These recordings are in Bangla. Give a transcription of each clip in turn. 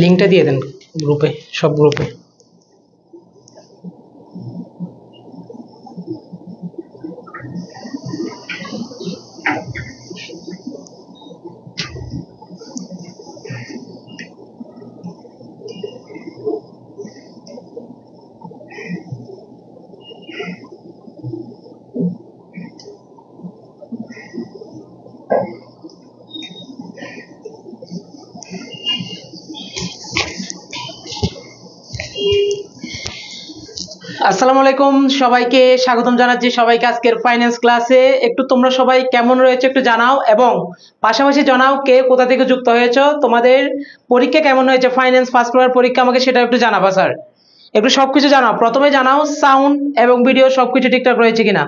লিঙ্কটা দিয়ে দেন গ্রুপে, সব গ্রুপে। আসসালামু আলাইকুম, সবাইকে স্বাগতম জানাচ্ছি সবাইকে আজকের ফাইন্যান্স ক্লাসে। একটু তোমরা সবাই কেমন রয়েছে একটু জানাও, এবং পাশাপাশি জানাও কে কোথা থেকে যুক্ত হয়েছো, তোমাদের পরীক্ষা কেমন হয়েছে, ফাইন্যান্স ফার্স্ট পেপার পরীক্ষা, আমাকে সেটা একটু জানাবা স্যার। একটু সবকিছু জানাও, প্রথমে জানাও সাউন্ড এবং ভিডিও সবকিছু ঠিকঠাক রয়েছে কিনা।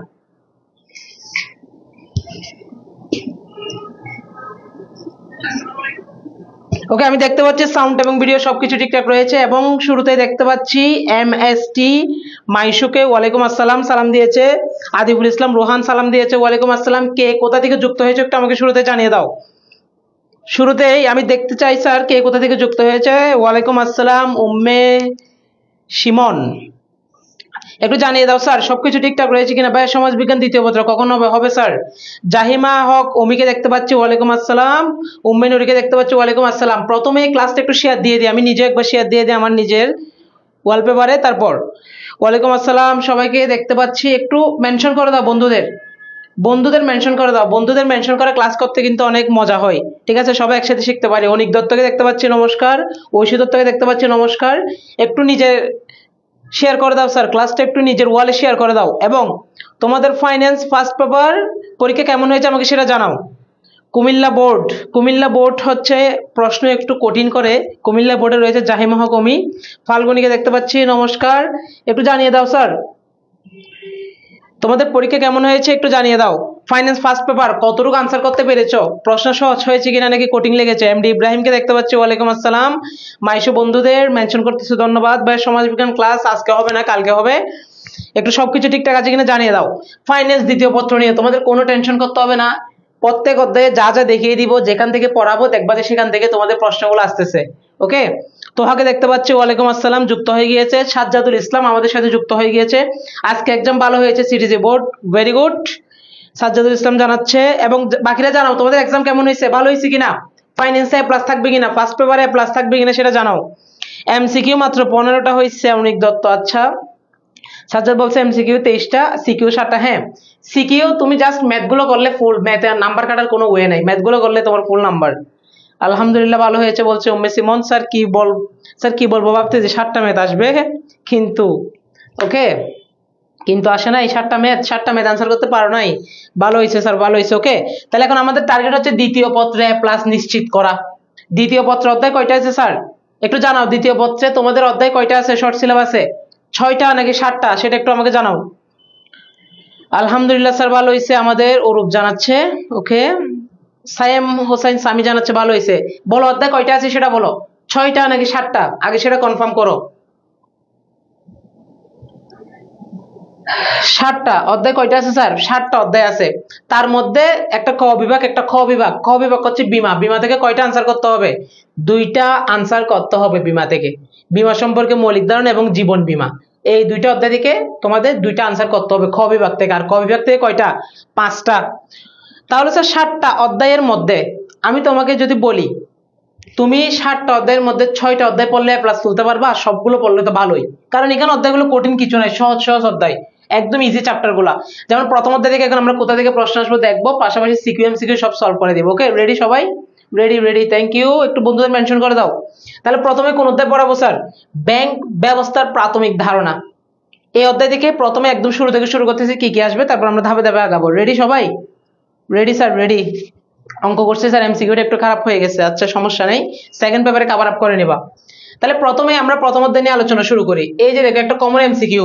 ওকে, আমি দেখতে পাচ্ছি সাউন্ড এবং ভিডিও সবকিছু ঠিকঠাক রয়েছে, এবং শুরুতে দেখতে পাচ্ছি MST মাইশুকে ওয়ালাইকুম আসসালাম সালাম দিয়েছে, আদিবুল ইসলাম রোহান সালাম দিয়েছে ওয়ালাইকুম আসসালাম। কে কোথা থেকে যুক্ত হয়েছে একটু আমাকে শুরুতে জানিয়ে দাও। শুরুতেই আমি দেখতে চাই স্যার কে কোথা থেকে যুক্ত হয়েছে। ওয়ালাইকুম আসসালাম উম্মে সিমন, একটু জানিয়ে দাও স্যার সবকিছু ঠিকঠাক রয়েছে কিনা। ভাই সমাজবিজ্ঞান দ্বিতীয় পত্র কখন হবে? হবে স্যার। জাহিমা হক অমিকে দেখতে পাচ্ছি ওয়ালাইকুম আসসালাম, উম্মে নুরিকে দেখতে পাচ্ছি ওয়ালাইকুম আসসালাম। প্রথমে এই ক্লাসটা একটু শেয়ার দিয়ে দিই, আমি নিজে একবার শেয়ার দিয়ে দিই আমার নিজের ওয়ালপেপারে, তারপর ওয়ালাইকুম আসসালাম সবাইকে দেখতে পাচ্ছি। একটু মেনশন করে দাও বন্ধুদের, বন্ধুদের মেনশন করে দাও, বন্ধুদের মেনশন করে ক্লাস করতে কিন্তু অনেক মজা হয়, ঠিক আছে? সবাই একসাথে শিখতে পারি। অনিক দত্তকে দেখতে পাচ্ছি নমস্কার, ঐশী দত্তকে দেখতে পাচ্ছি নমস্কার। একটু নিজে শেয়ার করে দাও স্যার, ক্লাসটা একটু নিজের ওয়ালে শেয়ার করে দাও, এবং তোমাদের ফাইন্যান্স ফার্স্ট পেপার পরীক্ষা কেমন হয়েছে আমাকে সেটা জানাও। কুমিল্লা বোর্ড হচ্ছে প্রশ্ন একটু কঠিন করে, কুমিল্লা বোর্ডে রয়েছে জাহিমা হক অমি। ফাল্গুনিকে দেখতে পাচ্ছি নমস্কার, একটু জানিয়ে দাও স্যার তোমাদের পরীক্ষা কেমন হয়েছে একটু জানিয়ে দাও। ফাইন্যান্স ফার্স্ট পেপার কতটুকু আনসার করতে পেরেছো, প্রশ্ন সহজ হয়েছে কিনা নাকি কঠিন লেগেছে। এমডি ইব্রাহিমকে দেখতে পাচ্ছি ওয়ালাইকুম আসসালাম। মাইশু বন্ধুদের মেনশন করতেছে ধন্যবাদ। ভাই সমাজবিজ্ঞান ক্লাস আজকে হবে না কালকে হবে, একটু সবকিছু ঠিকঠাক আছে কিনা জানিয়ে দাও। ফাইন্যান্স দ্বিতীয় পত্র নিয়ে তোমাদের কোনো টেনশন করতে হবে না, প্রত্যেক অধ্যায়ে যা যা দেখিয়ে দিব, যেখান থেকে পড়াবো দেখবা যে সেখান থেকে তোমাদের প্রশ্নগুলো আসতেছে। ওকে, তোহাকে দেখতে পাচ্ছি ওয়ালাইকুম আসসালাম যুক্ত হয়ে গিয়েছে। সাজ্জাদুল ইসলাম আমাদের সাথে যুক্ত হয়ে গিয়েছে। আজকে এক্সাম ভালো হয়েছে CTG board, very good Sajjadul Islam জানাচ্ছে। এবং বাকিরা জানাও তোমাদের এক্সাম কেমন হয়েছে, ভালো হয়েছে কিনা, ফাইন্যান্সে প্লাস থাকবে কিনা, ফার্স্ট পেপারে প্লাস থাকবে কিনা সেটা জানাও। এমসিকিউ মাত্র 15টা হয়েছে অনিক দত্ত, আচ্ছা। সাজ্জাদ বলছে এমসিকিউ 23টা, সিকিউ 7টা। হ্যাঁ, সিকিউ তুমি জাস্ট ম্যাথ গুলো করলে ফুল, ম্যাথে নাম্বার কাটার কোনো ওয়ে নাই, ম্যাথ গুলো করলে তোমার ফুল নাম্বার। আলহামদুলিল্লাহ ভালো হয়েছে বলছে উম্মে সিমন। স্যার কি বলবো ভাবতে যে 7টা ম্যাথ আসবে, কিন্তু ওকে কিন্তু আসে নাই। 7টা ম্যাথ আনসার করতে পারো নাই, ভালো হয়েছে স্যার ভালো হয়েছে। ওকে, তাহলে এখন আমাদের টার্গেট হচ্ছে দ্বিতীয় পত্রে প্লাস নিশ্চিত করা। দ্বিতীয় পত্র অধ্যায় কয়টা আছে স্যার একটু জানাও। দ্বিতীয় পত্রে তোমাদের অধ্যায় কয়টা আছে শর্ট সিলেবাসে, 6টা নাকি 7টা সেটা একটু আমাকে জানাও। আলহামদুলিল্লাহ স্যার ভালো হয়েছে আমাদের, অরূপ জানাচ্ছে। ওকে, সায়েম হোসেন সামি জানাচ্ছে ভালো হয়েছে। বলো অধ্যায় কয়টা আছে সেটা বলো, 6টা নাকি 7টা, আগে সেটা কনফার্ম করো। 7টা অধ্যায় কয়টা আছে স্যার? 7টা অধ্যায় আছে, তার মধ্যে একটা ক বিভাগ একটা খ বিভাগ। খ বিভাগ হচ্ছে বিমা, বিমা থেকে কয়টা আনসার করতে হবে? 2টা আনসার করতে হবে বিমা থেকে। বিমা সম্পর্কে মৌলিক ধারণা এবং জীবন বীমা, এই 2টা অধ্যায় থেকে তোমাদের 2টা আনসার করতে হবে খ বিভাগ থেকে। আর ক বিভাগ থেকে কয়টা? 5টা। তাহলে স্যার 7টা অধ্যায়ের মধ্যে আমি তোমাকে যদি বলি তুমি 7টা অধ্যায়ের মধ্যে 6টা অধ্যায় পড়লে প্লাস তুলতে পারবা, আর সবগুলো পড়লে তো ভালোই, কারণ এখানে অধ্যায়গুলো কঠিন কিছু নাই, সহজ সহজ অধ্যায়, একদম ইজি চ্যাপ্টার গুলা। যেমন প্রথম অধ্যায় থেকে এখন আমরা কোথা থেকে প্রশ্ন আসবো দেখবো, পাশাপাশি সিকিউ এমসিকিউ সব সলভ করে দেবো। ওকে, রেডি সবাই? Ready, thank you. একটু বন্ধুদের মেনশন করে দাও। তাহলে প্রথমে কোন অধ্যায় পড়াবো স্যার? ব্যাংক ব্যবস্থার প্রাথমিক ধারণা। এই অধ্যায় থেকে প্রথমে একদম শুরু থেকে শুরু করতেছি, কি কি আসবে, তারপর আমরা ধাপে ধাপে আগাবো। রেডি সবাই? Ready sir ready. অঙ্ক করছে স্যার, এমসিকিউটা একটু খারাপ হয়ে গেছে, আচ্ছা সমস্যা নেই, সেকেন্ড পেপারে কভার আপ করে নেবা। তাহলে প্রথমে আমরা প্রথম অধ্যায় নিয়ে আলোচনা শুরু করি। এই যে দেখো একটা কমন এমসিকিউ,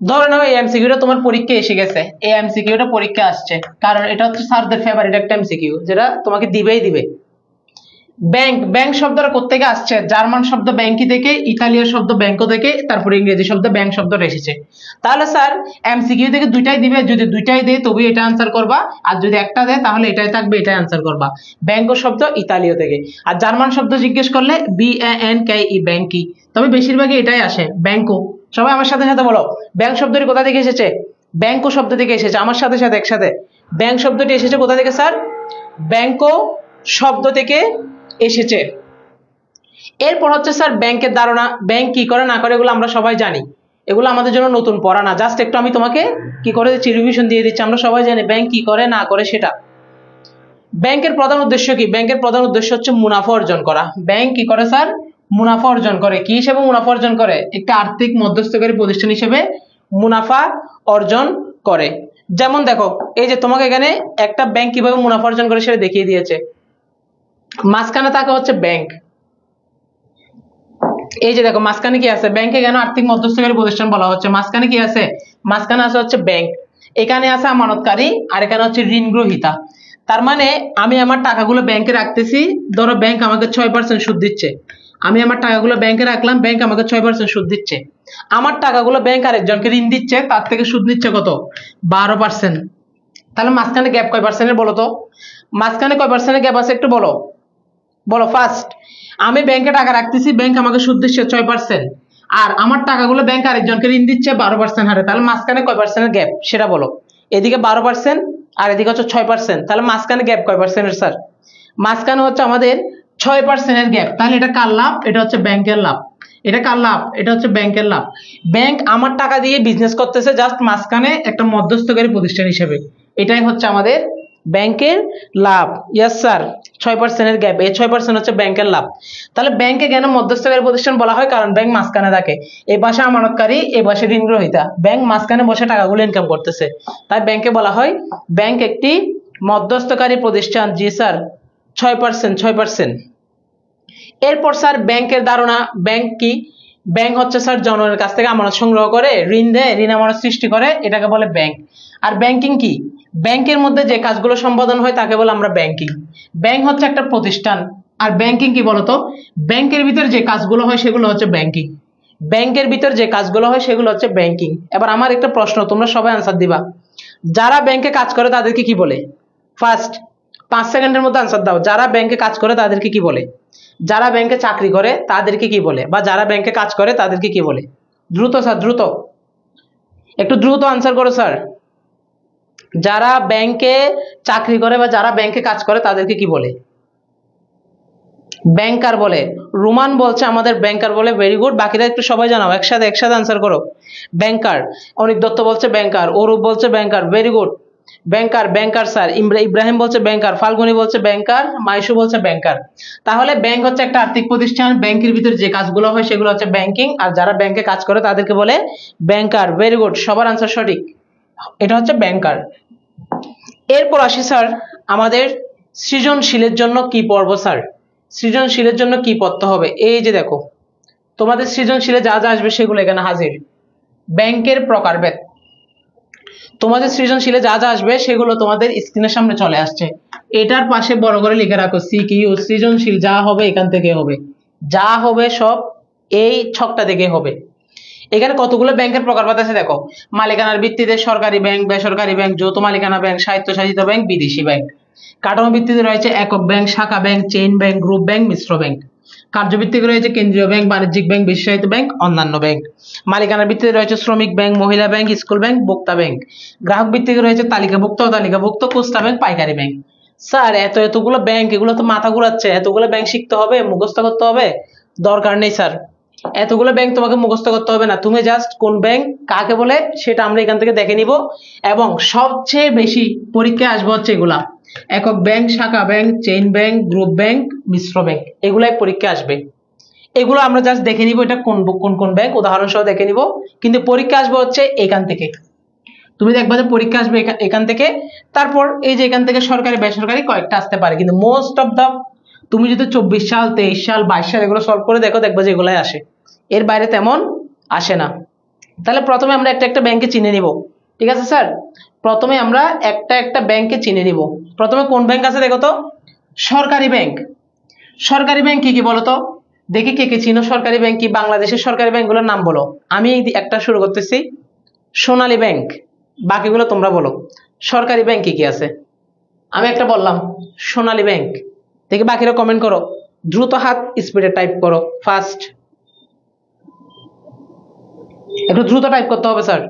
ধরে নাও এই এমসিকিউটা তোমার পরীক্ষা এসে গেছে, এই এমসিকিউটা পরীক্ষা আসছে, কারণ এটা হচ্ছে স্যারদের ফেভারিট একটা এমসিকিউ যেটা তোমাকে দিবেই দিবে। ব্যাংক, ব্যাংক শব্দটা কোত্থেকে আসছে? জার্মান শব্দ ব্যাংকি থেকে, ইতালীয় শব্দ ব্যাংকো থেকে, তারপরে ইংরেজি শব্দ ব্যাংক শব্দটা এসেছে। তাহলে স্যার এমসিকিউ থেকে দুইটাই দিবে, যদি দুইটাই দেয় তবে এটা আনসার করবা, আর যদি একটা দেয় তাহলে এটাই থাকবে, এটাই আনসার করবা। ব্যাংকো শব্দ ইতালীয় থেকে, আর জার্মান শব্দ জিজ্ঞেস করলে BANKE ব্যাংকি, তবে বেশিরভাগই এটাই আসে ব্যাংকো। সবাই আমার সাথে সাথে বলো, ব্যাংক শব্দটি কোথা থেকে এসেছে? ব্যাংকো শব্দ থেকে এসেছে। আমার সাথে সাথে একসাথে, ব্যাংক শব্দটি এসেছে কোথা থেকে স্যার? ব্যাংকো শব্দ থেকে এসেছে। এরপর হচ্ছে স্যার ব্যাংকের ধারণা, ব্যাংক কি করে না করে এগুলো আমরা সবাই জানি, এগুলো আমাদের জন্য নতুন পড়া না, জাস্ট একটু আমি তোমাকে কি করে দিচ্ছি, রিভিশন দিয়ে দিচ্ছি। আমরা সবাই জানি ব্যাংক কি করে না করে সেটা। ব্যাংকের প্রধান উদ্দেশ্য কি? ব্যাংকের প্রধান উদ্দেশ্য হচ্ছে মুনাফা অর্জন করা। ব্যাংক কি করে স্যার? মুনাফা অর্জন করে। কি হিসেবে মুনাফা অর্জন করে? একটা আর্থিক মধ্যস্থকারী প্রতিষ্ঠান হিসেবে মুনাফা অর্জন করে। যেমন দেখো, এই যে তোমাকে এখানে একটা ব্যাংক কিভাবে মুনাফা অর্জন করে সেটা দেখিয়ে দিয়েছে। মাঝখানে থাকে হচ্ছে ব্যাংক, এই যে দেখো মাঝখানে কি আছে? ব্যাংকে কেন আর্থিক মধ্যস্থকারী প্রতিষ্ঠান বলা হচ্ছে? মাঝখানে কি আছে? মাঝখানে আছে হচ্ছে ব্যাংক, এখানে আছে আমানতকারী, আর এখানে হচ্ছে ঋণ গ্রহীতা। তার মানে আমি আমার টাকাগুলো ব্যাংকে রাখতেছি, ধরো ব্যাংক আমাকে 6% সুদ দিচ্ছে, আমি আমার টাকাগুলো ব্যাংকে রাখলাম, ব্যাংক আমাকে 6% সুদ দিচ্ছে। আমার টাকাগুলো ব্যাংক আরেকজনকে ঋণ দিচ্ছে, তার থেকে সুদ নিচ্ছে কত? 12%। তাহলে মাঝখানে গ্যাপ কয় পার্সেন্টের বলো তো? মাঝখানে কয় পার্সেন্টের গ্যাপ আছে একটু বলো, বলো ফার্স্ট। আমি ব্যাংকে টাকা রাখতেছি, ব্যাংক আমাকে সুদ দিচ্ছে 6%, আর আমার টাকাগুলো ব্যাংক আরেকজনকে ঋণ দিচ্ছে 12% হারে, তাহলে মাঝখানে কয় পার্সেন্টের গ্যাপ সেটা বলো। এদিকে 12% আর এদিকে হচ্ছে 6%, তাহলে মাঝখানে গ্যাপ কয় পার্সেন্টের স্যার? মাঝখানে হচ্ছে আমাদের 6%-এর গ্যাপ। তাহলে এটা কার লাভ? এটা হচ্ছে ব্যাংকের লাভ। এটা কার লাভ? এটা হচ্ছে ব্যাংকের লাভ। ব্যাংক আমার টাকা দিয়ে বিজনেস করতেছে জাস্ট মাঝখানে একটা মধ্যস্থকারী প্রতিষ্ঠান হিসেবে, এটাই হচ্ছে আমাদের ব্যাংকের লাভ। ইয়েস স্যার, 6%-এর গ্যাপ, এই 6% হচ্ছে ব্যাংকের লাভ। তাহলে ব্যাংকে কেন মধ্যস্থকারী প্রতিষ্ঠান বলা হয়? কারণ ব্যাংক মাঝখানে থাকে, এই পাশে আমানতকারী, এই পাশে ঋণ গ্রহীতা, ব্যাংক মাঝখানে বসে টাকাগুলো ইনকাম করতেছে, তাই ব্যাংকে বলা হয় ব্যাংক একটি মধ্যস্থকারী প্রতিষ্ঠান। জি স্যার, 6%। এরপর স্যার ব্যাংকের ধারণা, ব্যাংক কি? ব্যাংক হচ্ছে স্যার জনগণের কাছ থেকে আমানত সংগ্রহ করে, ঋণ দেয়, ঋণ আমানত সৃষ্টি করে, এটাকে বলে ব্যাংক। আর ব্যাংকিং কি? ব্যাংকের মধ্যে যে কাজগুলো সম্পাদন হয় তাকে বলে আমরা ব্যাংকিং। ব্যাংক হচ্ছে একটা প্রতিষ্ঠান, আর ব্যাংকিং কি বলতো? ব্যাংকের ভিতর যে কাজগুলো হয় সেগুলো হচ্ছে ব্যাংকিং। ব্যাংকের ভিতর যে কাজগুলো হয় সেগুলো হচ্ছে ব্যাংকিং। এবার আমার একটা প্রশ্ন, তোমরা সবাই আনসার দিবা, যারা ব্যাংকে কাজ করে তাদেরকে কি বলে? ফার্স্ট 5 সেকেন্ডের মধ্যে আনসার দাও। যারা ব্যাংকে কাজ করে তাদেরকে কি বলে? যারা ব্যাংকে চাকরি করে তাদেরকে কি বলে? বা যারা ব্যাংকে কাজ করে তাদেরকে কি বলে? দ্রুত স্যার, দ্রুত, একটু দ্রুত আনসার করো স্যার। যারা ব্যাংকে চাকরি করে বা যারা ব্যাংকে কাজ করে তাদেরকে কি বলে? ব্যাংকার বলে। রুমান বলছে আমাদের ব্যাংকার বলে, ভেরি গুড। বাকিরা একটু সবাই জানাও, একসাথে একসাথে আনসার করো। ব্যাংকার। অনিক দত্ত বলছে ব্যাংকার, অরূপ বলছে ব্যাংকার, ভেরি গুড। ব্যাংকার, ব্যাংকার স্যার। ইব্রাহিম বলছে ব্যাংকার, ফাল্গুনি বলছে ব্যাংকার, মাইশু বলছে ব্যাংকার। তাহলে ব্যাংক হচ্ছে একটা আর্থিক প্রতিষ্ঠান, ব্যাংকের ভিতরে যে কাজগুলো হয় সেগুলো হচ্ছে ব্যাংকিং, আর যারা ব্যাংকে কাজ করে তাদেরকে বলে ব্যাংকার। ভেরি গুড, সবার আনসার সঠিক, এটা হচ্ছে ব্যাংকার। এরপর আসি স্যার আমাদের সৃজনশীলের জন্য কি পড়বো স্যার? সৃজনশীলের জন্য কি পড়তে হবে? এই যে দেখো তোমাদের সৃজনশীলে যা যা আসবে সেগুলো এখানে হাজির। ব্যাংকের প্রকারভেদ, তোমাদের সৃজনশীলে যা যা আসবে সেগুলো তোমাদের স্ক্রিনের সামনে চলে আসছে। এটার পাশে বড় করে লিখে রাখো সিকিউ, সৃজনশীল যা হবে এখান থেকে হবে, যা হবে সব এই ছকটা থেকে হবে। এখানে কতগুলো ব্যাংকের প্রকারভেদ আছে দেখো। মালিকানার ভিত্তিতে সরকারি ব্যাংক, বেসরকারি ব্যাংক, যৌথ মালিকানা ব্যাংক, স্বায়ত্তশাসিত ব্যাংক, বিদেশি ব্যাংক। কাঠামো ভিত্তিতে রয়েছে একক ব্যাংক, শাখা bank, chain bank, group bank, মিশ্র ব্যাংক। কার্যভিত্তিক রয়েছে কেন্দ্রীয় ব্যাংক, বাণিজ্যিক ব্যাংক, বিশেষায়িত ব্যাংক, অন্যান্য ব্যাংক। মালিকানার ভিত্তিতে রয়েছে শ্রমিক ব্যাংক, মহিলা ব্যাংক, স্কুল ব্যাংক, ভোক্তা ব্যাংক। গ্রাহক ভিত্তিক রয়েছে তালিকাভুক্ত, অতালিকাভুক্ত, খুচরা ব্যাংক, পাইকারি ব্যাংক। স্যার এতগুলো ব্যাংক, এগুলো তো মাথা ঘুরাচ্ছে, এতগুলো ব্যাংক শিখতে হবে, মুখস্থ করতে হবে? দরকার নেই স্যার, এতগুলো ব্যাংক তোমাকে মুখস্থ করতে হবে না। তুমি জাস্ট কোন ব্যাংক কাকে বলে সেটা আমরা এখান থেকে দেখে নিব, এবং সবচেয়ে বেশি পরীক্ষায় আসবে হচ্ছে এগুলা, একক ব্যাংক, শাখা bank, chain bank, group bank, মিশ্র ব্যাংক, এগুলাই পরীক্ষা আসবে। এগুলো আমরা জাস্ট দেখে নিব এটা কোন কোন কোন ব্যাংক, উদাহরণ সহ দেখে নিব, কিন্তু পরীক্ষা আসবে হচ্ছে এখান থেকে। তুমি দেখবা যে পরীক্ষা আসবে এখান থেকে। তারপর এই যে এখান থেকে সরকারি বেসরকারি কয়েকটা আসতে পারে, কিন্তু মোস্ট অফ দা তুমি যদি 24 সাল, 23 সাল, 22 সাল এগুলো সলভ করে দেখো, দেখবা যে এগুলাই আসে, এর বাইরে তেমন আসে না। তাহলে প্রথমে আমরা একটা একটা ব্যাংকে চিনে নিব, ঠিক আছে স্যার? প্রথমে আমরা একটা একটা ব্যাংকে চিনে নিব। প্রথমে কোন ব্যাংক আছে দেখো তো? সরকারি ব্যাংক। সরকারি ব্যাংক কি কি বলো তো? দেখি কে কে চিনো সরকারি ব্যাংক কি? বাংলাদেশের সরকারি ব্যাংকগুলোর নাম বলো। আমি একটা শুরু করতেছি, সোনালী ব্যাংক। বাকিগুলো তোমরা বলো। সরকারি ব্যাংক কি কি আছে? আমি একটা বললাম, সোনালী ব্যাংক। দেখি বাকিরা কমেন্ট করো, দ্রুত হাত স্পিডে টাইপ করো, ফাস্ট, একটু দ্রুত টাইপ করতে হবে স্যার।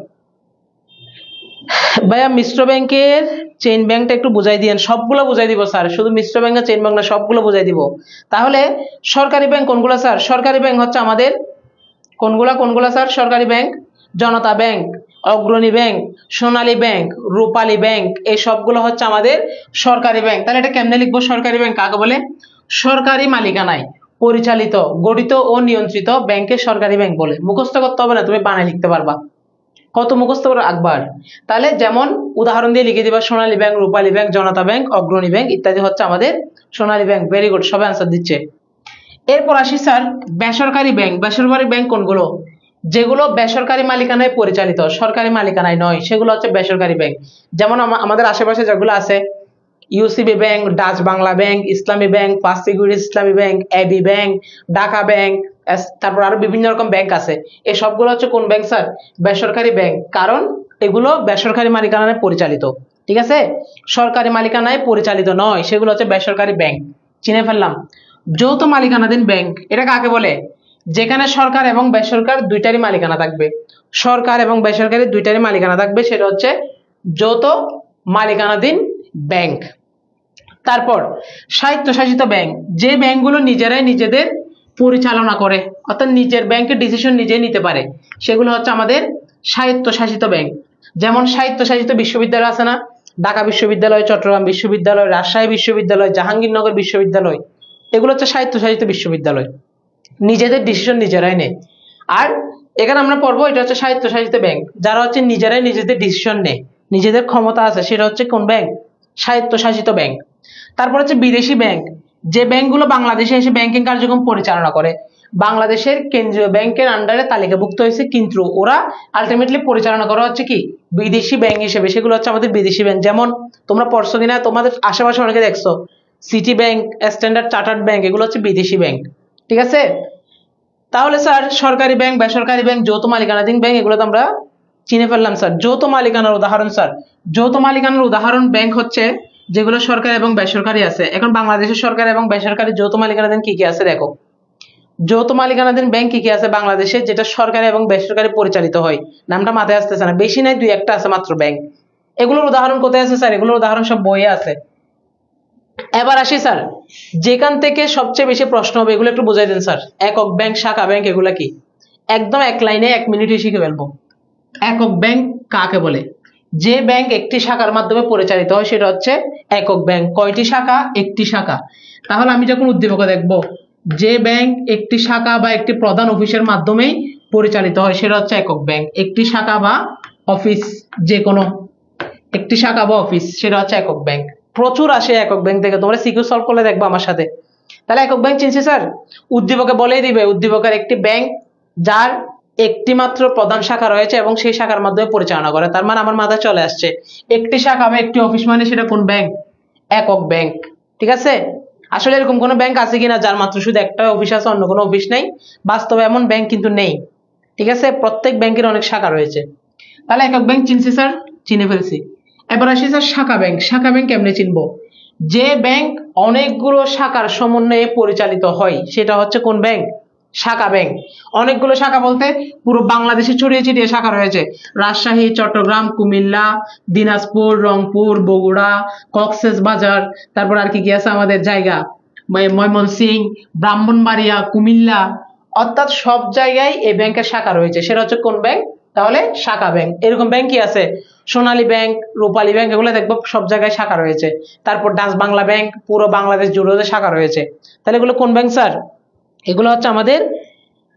ভাইয়া মিশ্র ব্যাংকের চেইন ব্যাংকটা একটু বুঝাই দিয়েন। সবগুলো বুঝাই দিব স্যার, শুধু মিশ্র ব্যাংক চেইন ব্যাংক না, সবগুলো বুঝাই দিব। তাহলে সরকারি ব্যাংক কোনগুলো স্যার? সরকারি ব্যাংক হচ্ছে আমাদের কোনগুলা কোনগুলা স্যার? সরকারি ব্যাংক জনতা ব্যাংক, অগ্রণী ব্যাংক, সোনালী ব্যাংক, রূপালী ব্যাংক, এই সবগুলো হচ্ছে আমাদের সরকারি ব্যাংক। তাহলে এটা কেমনে লিখবো? সরকারি ব্যাংক কাকে বলে? সরকারি মালিকানায় পরিচালিত, গঠিত ও নিয়ন্ত্রিত ব্যাংকে সরকারি ব্যাংক বলে। মুখস্থ করতে হবে না, তুমি বানায় লিখতে পারবা। কত মুখস্থ করে আকবার? তাহলে যেমন উদাহরণ দিয়ে লিখে দিবা, সোনালী ব্যাংক, রূপালী ব্যাংক, জনতা ব্যাংক, অগ্রণী ব্যাংক ইত্যাদি হচ্ছে আমাদের সোনালী ব্যাংক। ভেরি গুড, সবাই আনসার দিচ্ছে। এরপর আসি স্যার বেসরকারি ব্যাংক। বেসরকারি ব্যাংক কোনগুলো? যেগুলো বেসরকারি মালিকানায় পরিচালিত, সরকারি মালিকানায় নয়, সেগুলো হচ্ছে বেসরকারি ব্যাংক। যেমন আমাদের আশেপাশে যেগুলো আছে, UCB bank, Dutch Bangla bank, Islami bank, first security Islami bank, AB bank, Dhaka bank, তারপর আরো বিভিন্ন রকম ব্যাংক আছে। এই সবগুলো হচ্ছে কোন ব্যাংক স্যার? বেসরকারি ব্যাংক। কারণ এগুলো বেসরকারি মালিকানায় পরিচালিত, ঠিক আছে? সরকারি মালিকানায় পরিচালিত নয়, সেগুলো হচ্ছে বেসরকারি ব্যাংক। চিনে ফেললাম। যৌথ মালিকানাধীন ব্যাংক, এটা কাকে বলে? যেখানে সরকার এবং বেসরকার দুইটারই মালিকানা থাকবে। সরকার এবং বেসরকারি দুইটারই মালিকানা থাকবে, সেটা হচ্ছে যৌথ মালিকানাধীন ব্যাংক। তারপর স্বায়ত্তশাসিত ব্যাংক, যে ব্যাংকগুলো নিজেরাই নিজেদের পরিচালনা করে, অর্থাৎ নিজের ব্যাংকের ডিসিশন নিজেই নিতে পারে, সেগুলো হচ্ছে আমাদের স্বায়ত্তশাসিত ব্যাংক। যেমন স্বায়ত্তশাসিত বিশ্ববিদ্যালয় আছে না? ঢাকা বিশ্ববিদ্যালয়, চট্টগ্রাম বিশ্ববিদ্যালয়, রাজশাহী বিশ্ববিদ্যালয়, জাহাঙ্গীরনগর বিশ্ববিদ্যালয়, এগুলো হচ্ছে স্বায়ত্তশাসিত বিশ্ববিদ্যালয়, নিজেদের ডিসিশন নিজেরাই নেয়। আর এখানে আমরা পড়বো, এটা হচ্ছে স্বায়ত্তশাসিত ব্যাংক, যারা হচ্ছে নিজেরাই নিজেদের ডিসিশন নেয়, নিজেদের ক্ষমতা আছে, সেটা হচ্ছে কোন ব্যাংক? স্বায়ত্তশাসিত ব্যাংক। তারপর হচ্ছে বিদেশি ব্যাংক, যে ব্যাংকগুলো বাংলাদেশে এসে ব্যাংকিং কার্যক্রম পরিচালনা করে, বাংলাদেশের কেন্দ্রীয় ব্যাংকের আন্ডারে তালিকাভুক্ত হয়েছে, কিন্তু ওরা আলটিমেটলি পরিচালনা করা হচ্ছে কি? বিদেশি ব্যাংক হিসেবে, সেগুলো হচ্ছে আমাদের বিদেশি ব্যাংক। যেমন তোমরা পড়ছো কিনা, তোমাদের আশেপাশে অনেকে দেখছো, city bank, standard chartered bank, এগুলো হচ্ছে বিদেশি ব্যাংক, ঠিক আছে? তাহলে স্যার সরকারি ব্যাংক, বেসরকারি ব্যাংক, যৌথ মালিকানাধীন ব্যাংক, এগুলো তো আমরা চিনে ফেললাম স্যার। যৌথ মালিকানার উদাহরণ স্যার, যৌথ মালিকানার উদাহরণ ব্যাংক হচ্ছে যেগুলো সরকারি এবং বেসরকারি আছে। এখন বাংলাদেশের সরকারি এবং বেসরকারি যৌথ মালিকানাধীন কি কি আছে দেখো। যৌথ মালিকানাধীন ব্যাংক কি কি আছে বাংলাদেশে, যেটা সরকারি এবং বেসরকারি পরিচালিত হয়? নামটা মাথায় আসতেছে না, বেশি নাই, দুই একটা আছে মাত্র ব্যাংক। এগুলোর উদাহরণ কোথায় আছে স্যার? এগুলোর উদাহরণ সব বইয়ে আছে। এবার আসি স্যার, যেখান থেকে সবচেয়ে বেশি প্রশ্ন হবে, এগুলো একটু বুঝাই দেন স্যার। একক ব্যাংক, শাখা ব্যাংক, এগুলা কি? একদম এক লাইনে 1 মিনিটে শিখে ফেলবো। একক ব্যাংক কাকে বলে? যে ব্যাংক একটি শাখার মাধ্যমে পরিচালিত হয়, সেটা হচ্ছে একক ব্যাংক। কয়টি শাখা? একটি শাখা। তাহলে আমি যখন উদ্দীপক দেখব, যে ব্যাংক একটি শাখা বা একটি প্রধান অফিসের মাধ্যমেই পরিচালিত হয়, সেটা হচ্ছে একক ব্যাংক। একটি শাখা বা অফিস, যে কোনো একটি শাখা বা অফিস, সেটা হচ্ছে একক ব্যাংক। প্রচুর আসে একক ব্যাংক থেকে, তোমরা সিকিউ সলভ করলে দেখবো আমার সাথে। তাহলে একক ব্যাংক চিনছি স্যার? উদ্দীপকে বলেই দিবে, উদ্দীপকের একটি ব্যাংক যার একটি মাত্র প্রধান শাখা রয়েছে এবং সেই শাখার মাধ্যমে পরিচালনা করে। তার মানে আমার মাথায় চলে আসছে, একটি শাখা বা একটি অফিস মানে সেটা কোন ব্যাংক? একক ব্যাংক, ঠিক আছে? আসলে এরকম কোনো ব্যাংক আছে কিনা যার মাত্র শুধু একটা অফিস আছে, অন্য কোনো অফিস নেই? বাস্তবে এমন ব্যাংক কিন্তু নেই, ঠিক আছে? প্রত্যেক ব্যাংকের অনেক শাখা রয়েছে। তাহলে একক ব্যাংক চিনছি স্যার, চিনে ফেলছি। এবার আসি স্যার শাখা ব্যাংক। শাখা ব্যাংক কেমনে চিনবো? যে ব্যাংক অনেকগুলো শাখার সমন্বয়ে পরিচালিত হয়, সেটা হচ্ছে কোন ব্যাংক? শাখা ব্যাংক। অনেকগুলো শাখা বলতে পুরো বাংলাদেশে ছড়িয়ে ছিটিয়ে শাখা রয়েছে, রাজশাহী, চট্টগ্রাম, কুমিল্লা, দিনাজপুর, রংপুর, বগুড়া, কক্সবাজার, তারপর আর কি কি আছে আমাদের জায়গা, ময়মনসিংহ, ব্রাহ্মণবাড়িয়া, কুমিল্লা, অর্থাৎ সব জায়গায় এই ব্যাংকের শাখা রয়েছে, সেটা হচ্ছে কোন ব্যাংক? তাহলে শাখা ব্যাংক। এরকম ব্যাংক কি আছে? সোনালী ব্যাংক, রূপালী ব্যাংক, এগুলো দেখবো সব জায়গায় শাখা রয়েছে। তারপর ডাচ বাংলা ব্যাংক, পুরো বাংলাদেশ জুড়ে শাখা রয়েছে। তাহলে এগুলো কোন ব্যাংক স্যার? এগুলো হচ্ছে আমাদের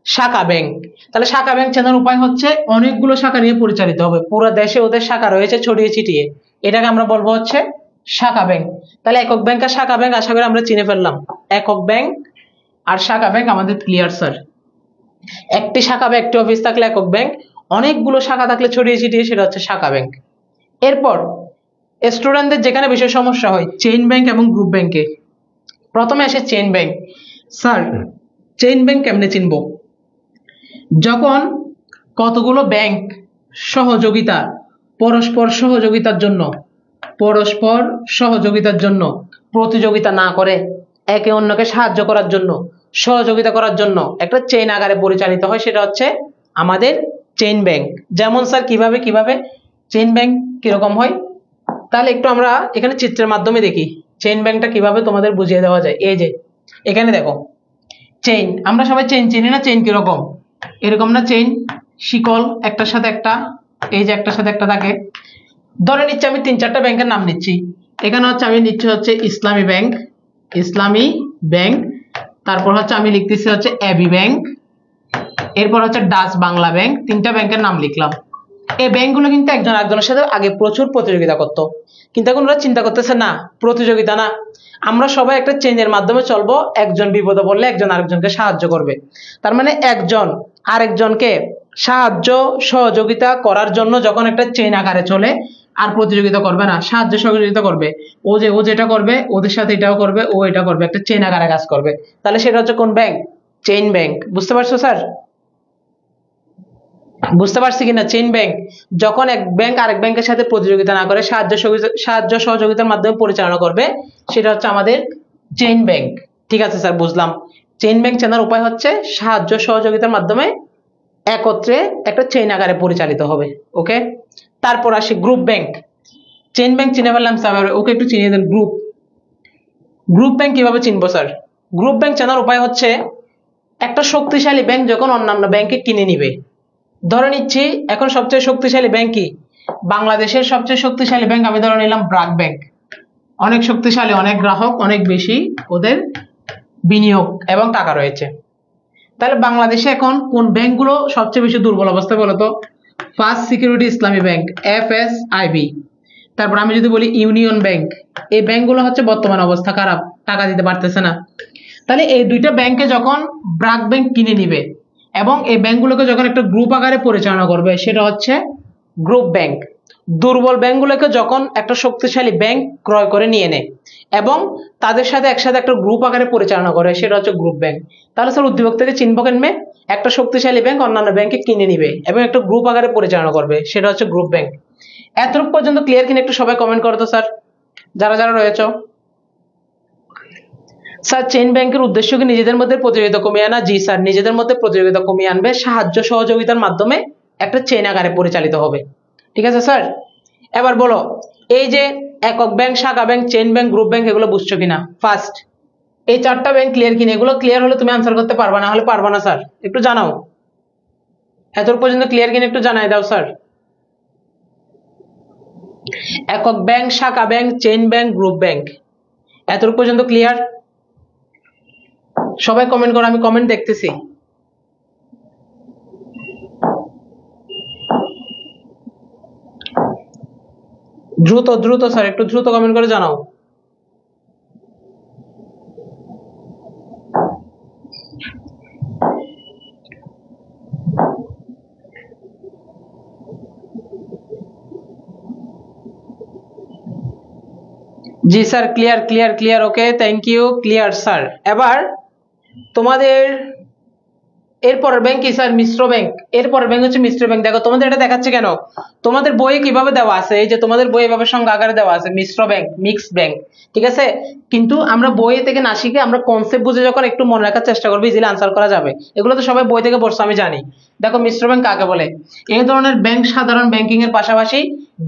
শাখা ব্যাংক। তাহলে শাখা ব্যাংক চেনার উপায় হচ্ছে, অনেকগুলো শাখা নিয়ে পরিচালিত হবে, পুরো দেশে ওদের শাখা রয়েছে ছড়িয়ে ছিটিয়ে, এটাকে আমরা বলবো হচ্ছে শাখা ব্যাংক। তাহলে একক ব্যাংক আর শাখা ব্যাংক আশা করি আমরা চিনে ফেললাম। একক ব্যাংক আর শাখা ব্যাংক আমাদের ক্লিয়ার স্যার। একটি শাখা বা একটি অফিস থাকলে একক ব্যাংক, অনেকগুলো শাখা থাকলে ছড়িয়ে ছিটিয়ে সেটা হচ্ছে শাখা ব্যাংক। এরপর স্টুডেন্টদের যেখানে বেশি সমস্যা হয় চেইন ব্যাংক এবং গ্রুপ ব্যাংকে। প্রথমে আসে chain bank. Sir chain bank কেমনে চিনবো? যখন কতগুলো ব্যাংক সহযোগিতা পরস্পর সহযোগিতার জন্য প্রতিযোগিতা না করে একে অন্যকে সাহায্য করার জন্য সহযোগিতা করার জন্য একটা চেইন আকারে পরিচালিত হয়, সেটা হচ্ছে আমাদের চেইন ব্যাংক। যেমন স্যার কিভাবে চেইন ব্যাংক কিরকম হয়, তাহলে একটু আমরা এখানে চিত্রের মাধ্যমে দেখি চেইন ব্যাংকটা কিভাবে তোমাদের বুঝিয়ে দেওয়া যায়। এই যে এখানে দেখো চেইন, আমরা সবাই চেইন চিনি না? চেইন কিরকম, এরকম না? চেইন শিকল একটার সাথে একটা, এই যে একটার সাথে একটা থাকে। ধরে নিচ্ছি আমি 3-4টা ব্যাংকের নাম নিচ্ছি। এখানে হচ্ছে আমি নিচ্ছি হচ্ছে ইসলামী ব্যাংক, তারপর হচ্ছে আমি লিখতেছি হচ্ছে এবি ব্যাংক, এরপর হচ্ছে ডাচ বাংলা ব্যাংক। 3টা ব্যাংকের নাম লিখলাম। এই ব্যাংকগুলো কিন্তু একজন আরেকজনের সাথে আগে প্রচুর প্রতিযোগিতা করতো, কিন্তু এখন ওরা চিন্তা করতেছে না প্রতিযোগিতা না, আমরা সবাই একটা চেইনের মাধ্যমে চলবো, একজন বিপদে পড়লে একজন আরেকজনকে সাহায্য করবে। তার মানে একজন আরেকজনকে সাহায্য সহযোগিতা করার জন্য যখন একটা চেইন আকারে চলে, আর প্রতিযোগিতা করবে না, সাহায্য সহযোগিতা করবে। ও যেটা করবে ওদের সাথে এটাও করবে, ও এটা করবে, একটা চেইন আকারে কাজ করবে। তাহলে সেটা হচ্ছে কোন ব্যাংক? Chain bank. বুঝতে পারছো স্যার? বুঝতে পারছি কিনা? চেইন ব্যাংক যখন এক ব্যাংক আরেক ব্যাংকের সাথে প্রতিযোগিতা না করে সাহায্য সহযোগিতার মাধ্যমে পরিচালনা করবে, সেটা হচ্ছে আমাদের চেইন ব্যাংক। ঠিক আছে স্যার, বুঝলাম। চেইন ব্যাংক চেনার উপায় হচ্ছে সাহায্য সহযোগিতার মাধ্যমে একত্রে একটা চেইন আকারে পরিচালিত হবে। ওকে, তারপর আসি গ্রুপ ব্যাংক। চেইন ব্যাংক চিনে ফেললাম স্যার, ওকে একটু চিনিয়ে দেন। গ্রুপ ব্যাংক কিভাবে চিনবো স্যার? গ্রুপ ব্যাংক চেনার উপায় হচ্ছে একটা শক্তিশালী ব্যাংক যখন অন্যান্য ব্যাংকে কিনে নিবে। ধরে নিচ্ছি এখন সবচেয়ে শক্তিশালী ব্যাংক কি? বাংলাদেশের সবচেয়ে শক্তিশালী ব্যাংক আমি ধরে নিলাম ব্র্যাক ব্যাংক। অনেক শক্তিশালী, অনেক গ্রাহক, অনেক বেশি ওদের বিনিয়োগ এবং টাকা রয়েছে। তাহলে বাংলাদেশে এখন কোন ব্যাংকগুলো সবচেয়ে বেশি দুর্বল অবস্থায় বলতো? First security Islami bank, FSIB। তারপর আমি যদি বলি ইউনিয়ন ব্যাংক, এই ব্যাংকগুলো হচ্ছে বর্তমান অবস্থা খারাপ, টাকা দিতে পারতেছে না। তাহলে এই দুইটা ব্যাংকে যখন ব্র্যাক ব্যাংক কিনে নিবে এবং এই ব্যাংকগুলোকে যখন একটা গ্রুপ আকারে পরিচালনা করবে, সেটা হচ্ছে গ্রুপ ব্যাংক। দুর্বল ব্যাংকগুলোকে যখন একটা শক্তিশালী ব্যাংক ক্রয় করে নিয়ে নেয় এবং তাদের সাথে একসাথে একটা গ্রুপ আকারে পরিচালনা করে, সেটা হচ্ছে গ্রুপ ব্যাংক। তাহলে স্যার উদ্দীপক থেকে চিনবো কেমনে? একটা শক্তিশালী ব্যাংক অন্যান্য ব্যাংকে কিনে নিবে এবং একটা গ্রুপ আকারে পরিচালনা করবে, সেটা হচ্ছে গ্রুপ ব্যাংক। এতটুকু পর্যন্ত ক্লিয়ার কিনা একটু সবাই কমেন্ট করো তো স্যার, যারা যারা রয়েছে। স্যার চেইন ব্যাংকের উদ্দেশ্য কি নিজেদের মধ্যে প্রতিযোগিতা কমিয়ে আনা? জি স্যার, নিজেদের মধ্যে প্রতিযোগিতা কমিয়ে আনবে, সাহায্য সহযোগিতার মাধ্যমে একটা চেইন আকারে পরিচালিত হবে। ঠিক আছে স্যার, এবার বলো এই যে একক ব্যাংক, শাখা bank, chain bank, group bank, এগুলো বুঝছো কিনা? ফার্স্ট এই 4টা ব্যাংক ক্লিয়ার কিনা? এগুলো ক্লিয়ার হলে তুমি আনসার করতে পারবা, না হলে পারবা না স্যার, একটু জানাও। এতটুকু পর্যন্ত ক্লিয়ার কিনা একটু জানাই দাও স্যার। একক ব্যাংক, শাখা bank, chain bank, group bank, এতটুকু পর্যন্ত ক্লিয়ার? সবাই কমেন্ট করো, আমি কমেন্ট দেখতেছি। দ্রুত দ্রুত স্যার, একটু দ্রুত কমেন্ট করে জানাও। জি sir, clear clear clear, okay thank you, clear sir. এবার তোমাদের এরপরের ব্যাংক কি স্যার? মিশ্র ব্যাংক। এরপরের ব্যাংক হচ্ছে মিশ্র ব্যাংক। দেখো তোমাদের এটা দেখাচ্ছে কেন? তোমাদের বইয়ে কিভাবে দেওয়া আছে, এই যে তোমাদের বইয়ে এভাবে সংজ্ঞা আকারে দেওয়া আছে মিশ্র ব্যাংক, মিক্সড ব্যাংক। ঠিক আছে, কিন্তু আমরা বই থেকে না শিখে আমরা কনসেপ্ট বুঝে যখন একটু মনে রাখার চেষ্টা করবো, ইজিলি আনসার করা যাবে। এগুলো তো সবাই বই থেকে পড়ছো, আমি জানি। দেখো মিশ্র ব্যাংক কাকে বলে? এই ধরনের ব্যাংক সাধারণ ব্যাংকিং এর পাশাপাশি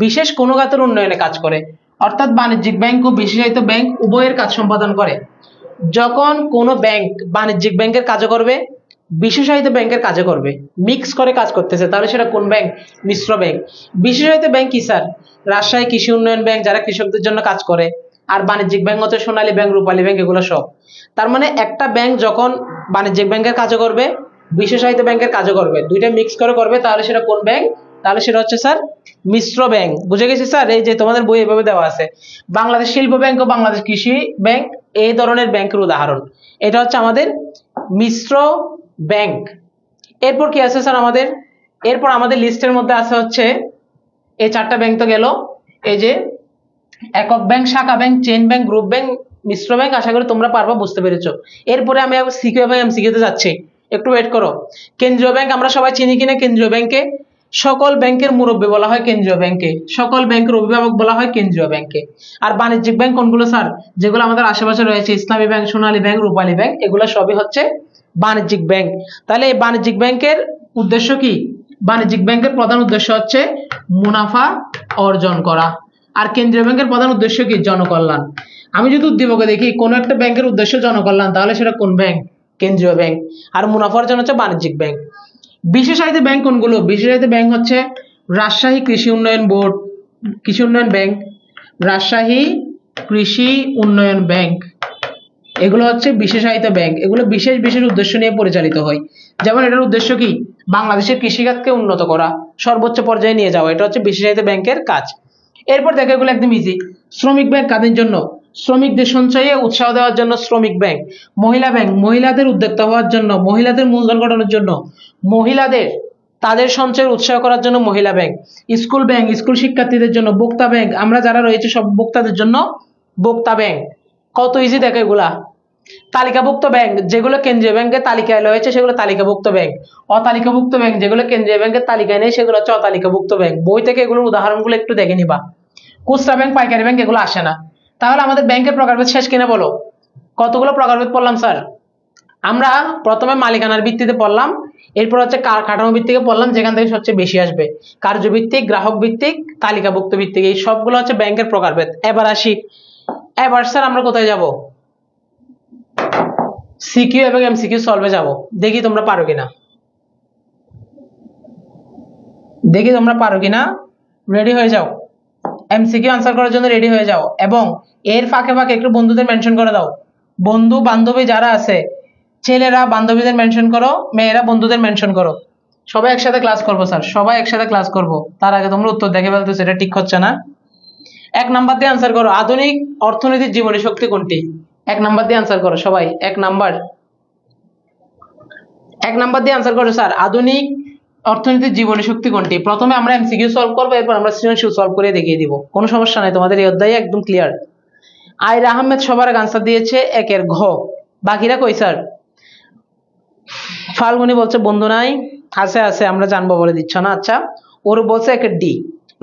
বিশেষ কোনো খাতের উন্নয়নে কাজ করে, অর্থাৎ বাণিজ্যিক ব্যাংক ও বিশেষায়িত ব্যাংক উভয়ের কাজ সম্পাদন করে। যখন কোনো ব্যাংক বাণিজ্যিক ব্যাংকের কাজ করবে, বিশেষায়িত ব্যাংকের কাজে করবে, মিক্স করে কাজ করতেছে, তাহলে সেটা কোন ব্যাংক? মিশ্র ব্যাংক। বিশেষায়িত ব্যাংক কি স্যার? রাজশাহী কৃষি উন্নয়ন ব্যাংক, যারা কৃষকদের জন্য কাজ করে। আর বাণিজ্যিক ব্যাংক হচ্ছে সোনালী ব্যাংক, রূপালী ব্যাংক, এগুলো সব। তার মানে একটা ব্যাংক যখন বাণিজ্যিক ব্যাংকের কাজে করবে, বিশেষায়িত ব্যাংকের কাজে করবে, দুইটা মিক্স করে করবে, তাহলে সেটা কোন ব্যাংক? তাহলে সেটা হচ্ছে স্যার মিশ্র ব্যাংক। বুঝে গেছি স্যার? এই যে তোমাদের বই এভাবে দেওয়া আছে, বাংলাদেশ শিল্প ব্যাংক ও বাংলাদেশ কৃষি ব্যাংক এই ধরনের ব্যাংকের উদাহরণ। এটা হচ্ছে আমাদের মিশ্র ব্যাংক। এরপর কি আছে স্যার আমাদের? এরপর আমাদের লিস্টের মধ্যে আছে হচ্ছে এই চারটা ব্যাংক তো গেল, এই যে একক ব্যাংক, শাখা bank, chain bank, group bank, মিশ্র ব্যাংক। আশা করি তোমরা পারবা, বুঝতে পেরেছো। এরপরে আমি সিকিউ এবং এমসিকিউ তে যাচ্ছি, একটু ওয়েট করো। কেন্দ্রীয় ব্যাংক আমরা সবাই চিনি কিনা? কেন্দ্রীয় ব্যাংকে সকল ব্যাংকের মুরব্বী বলা হয় কেন্দ্রীয় ব্যাংকে, সকল ব্যাংকের অভিভাবক বলা হয় কেন্দ্রীয় ব্যাংকে। আর বাণিজ্যিক ব্যাংক কোনগুলো স্যার? যেগুলো আমাদের আশেপাশে রয়েছে, ইসলামী ব্যাংক, সোনালী ব্যাংক, রূপালী ব্যাংক, এগুলো সবই হচ্ছে বাণিজ্যিক ব্যাংক। তাহলে এই বাণিজ্যিক ব্যাংকের উদ্দেশ্য কি? বাণিজ্যিক ব্যাংকের প্রধান উদ্দেশ্য হচ্ছে মুনাফা অর্জন করা। আর কেন্দ্রীয় ব্যাংকের প্রধান উদ্দেশ্য কি? জনকল্যাণ। আমি যদি উদ্দীপকে দেখি কোন একটা ব্যাংকের উদ্দেশ্য জনকল্যাণ, তাহলে সেটা কোন ব্যাংক? কেন্দ্রীয় ব্যাংক। আর মুনাফা অর্জন হচ্ছে বাণিজ্যিক ব্যাংক। বিশেষায়িত ব্যাংক কোনগুলো? বিশেষায়িত ব্যাংক হচ্ছে রাজশাহী কৃষি উন্নয়ন বোর্ড, কৃষি উন্নয়ন ব্যাংক, রাজশাহী কৃষি উন্নয়ন ব্যাংক, এগুলো হচ্ছে বিশেষায়িত ব্যাংক। এগুলো বিশেষ বিশেষ উদ্দেশ্য নিয়ে পরিচালিত হয়। যেমন এটার উদ্দেশ্য কি? বাংলাদেশের কৃষিখাতকে উন্নত করা, সর্বোচ্চ পর্যায়ে নিয়ে যাওয়া, এটা হচ্ছে বিশেষায়িত ব্যাংকের কাজ। এরপর দেখো, এগুলো একদম ইজি। শ্রমিক ব্যাংক কাদের জন্য? শ্রমিকদের সঞ্চয়ে উৎসাহ দেওয়ার জন্য শ্রমিক ব্যাংক। মহিলা ব্যাংক মহিলাদের উদ্যোক্তা হওয়ার জন্য, মহিলাদের মূলধন গঠনের জন্য, মহিলাদের তাদের সঞ্চয়ের উৎসাহ করার জন্য মহিলা ব্যাংক। স্কুল ব্যাংক স্কুল শিক্ষার্থীদের জন্য। ভোক্তা ব্যাংক আমরা যারা রয়েছে সব ভোক্তাদের জন্য ভোক্তা ব্যাংক। কত ইজি দেখো এগুলা। তালিকাভুক্ত ব্যাংক যেগুলো কেন্দ্রীয় ব্যাংকের তালিকায় রয়েছে সেগুলো তালিকাভুক্ত ব্যাংক। অতালিকাভুক্ত ব্যাংক যেগুলো কেন্দ্রীয় ব্যাংকের তালিকায় নেই সেগুলো হচ্ছে অতালিকাভুক্ত ব্যাংক। বই থেকে এগুলোর উদাহরণগুলো একটু দেখে নিবা। খুচরা ব্যাংক, পাইকারি ব্যাংক এগুলো আসে না। তাহলে আমাদের ব্যাংকের প্রকারভেদ শেষ কিনা বলো? কতগুলো প্রকারভেদ পড়লাম স্যার? আমরা প্রথমে মালিকানার ভিত্তিতে পড়লাম, এরপর হচ্ছে কাঠামো ভিত্তিকে পড়লাম, যেখান থেকে সবচেয়ে বেশি আসবে। কার্যভিত্তিক, গ্রাহক ভিত্তিক, তালিকাভুক্ত ভিত্তিক, এই সবগুলো হচ্ছে ব্যাংকের প্রকারভেদ। এবার আসি, এবার স্যার আমরা কোথায় যাব? সিকিউ এবং এমসিকিউ সলভে যাব। দেখি তোমরা পারো কিনা, দেখি তোমরা পারো কিনা। রেডি হয়ে যাও, এমসিকিউ আনসার করার জন্য রেডি হয়ে যাও। এবং এর ফাঁকে ফাঁকে একটু বন্ধুদের মেনশন করে দাও। বন্ধু বান্ধবী যারা আছে, ছেলেরা বান্ধবীদের মেনশন করো, মেয়েরা বন্ধুদের মেনশন করো। সবাই একসাথে ক্লাস করবো স্যার, সবাই একসাথে ক্লাস করবো। তার আগে তোমরা উত্তর দেখে ফেলতেছো, এটা ঠিক হচ্ছে না। 1 নাম্বার দিয়ে আনসার করো। আধুনিক অর্থনীতির জীবনী শক্তি কোনটি? 1 নাম্বার দিয়ে আনসার করো সবাই। 1 নাম্বার, 1 নাম্বার দিয়ে আনসার করো স্যার। আধুনিক অর্থনীতির জীবনী শক্তি কোনটি? প্রথমে আমরা এমসিকিউ সলভ করবো, এরপর আমরা সৃজনশীল সলভ করে দেখিয়ে দিব। কোনো সমস্যা নাই, তোমাদের এই অধ্যায়ে একদম ক্লিয়ার। আইর আহমেদ সবার আগে আনসার দিয়েছে 1 এর ঘ। বাকিরা কই স্যার? ফাল্গুনি বলছে বন্ধু নাই। আছে আছে, আমরা জানবো বলে দিচ্ছ না। আচ্ছা, ওর বলছে 1 এর ডি।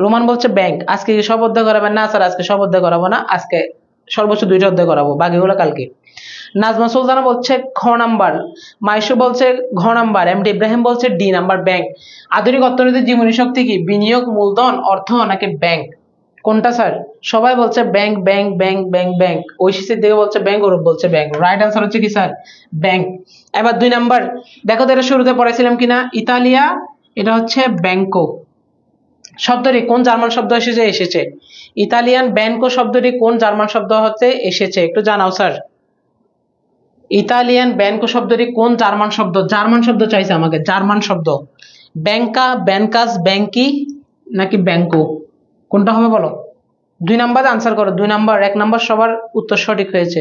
রোমান বলছে ব্যাংক। আজকে কি সব অধ্যায় করাবেন? না স্যার, আজকে সব অধ্যায় করাবো না, আজকে সর্বোচ্চ 2টা অধ্যায় করাবো, বাকিগুলো কালকে। নাজমা সুলতানা বলছে খ নাম্বার। মাইশু বলছে ঘ নাম্বার। এমডি ইব্রাহিম বলছে ডি নাম্বার, ব্যাংক। আধুনিক অর্থনীতির জীবনী শক্তি কি? বিনিয়োগ, মূলধন, অর্থ নাকি ব্যাংক? কোনটা স্যার? সবাই বলছে bank bank bank bank bank. ঐশীর দিকে বলছে ব্যাংক, ওরূপ বলছে ব্যাংক। রাইট আনসার হচ্ছে কি স্যার? ব্যাংক। এবার 2 নাম্বার দেখো তো, এটা শুরুতে পড়াইছিলাম কিনা। ইতালিয়া, এটা হচ্ছে ব্যাংকো। শব্দটি কোন জার্মান শব্দ এসেছে? ইতালিয়ান ব্যাংকো শব্দটি কোন জার্মান শব্দ হতে এসেছে? একটু জানাও স্যার। ইতালিয়ান ব্যাংকো শব্দটি কোন জার্মান শব্দ? জার্মান শব্দ চাইছে আমাকে, জার্মান শব্দ। ব্যাংকা, ব্যাংকাস, ব্যাংকি নাকি ব্যাংকো? কোনটা হবে বলো? 2 নাম্বার আনসার করো। 2 নাম্বার, 1 নাম্বার সবার উত্তর সঠিক হয়েছে।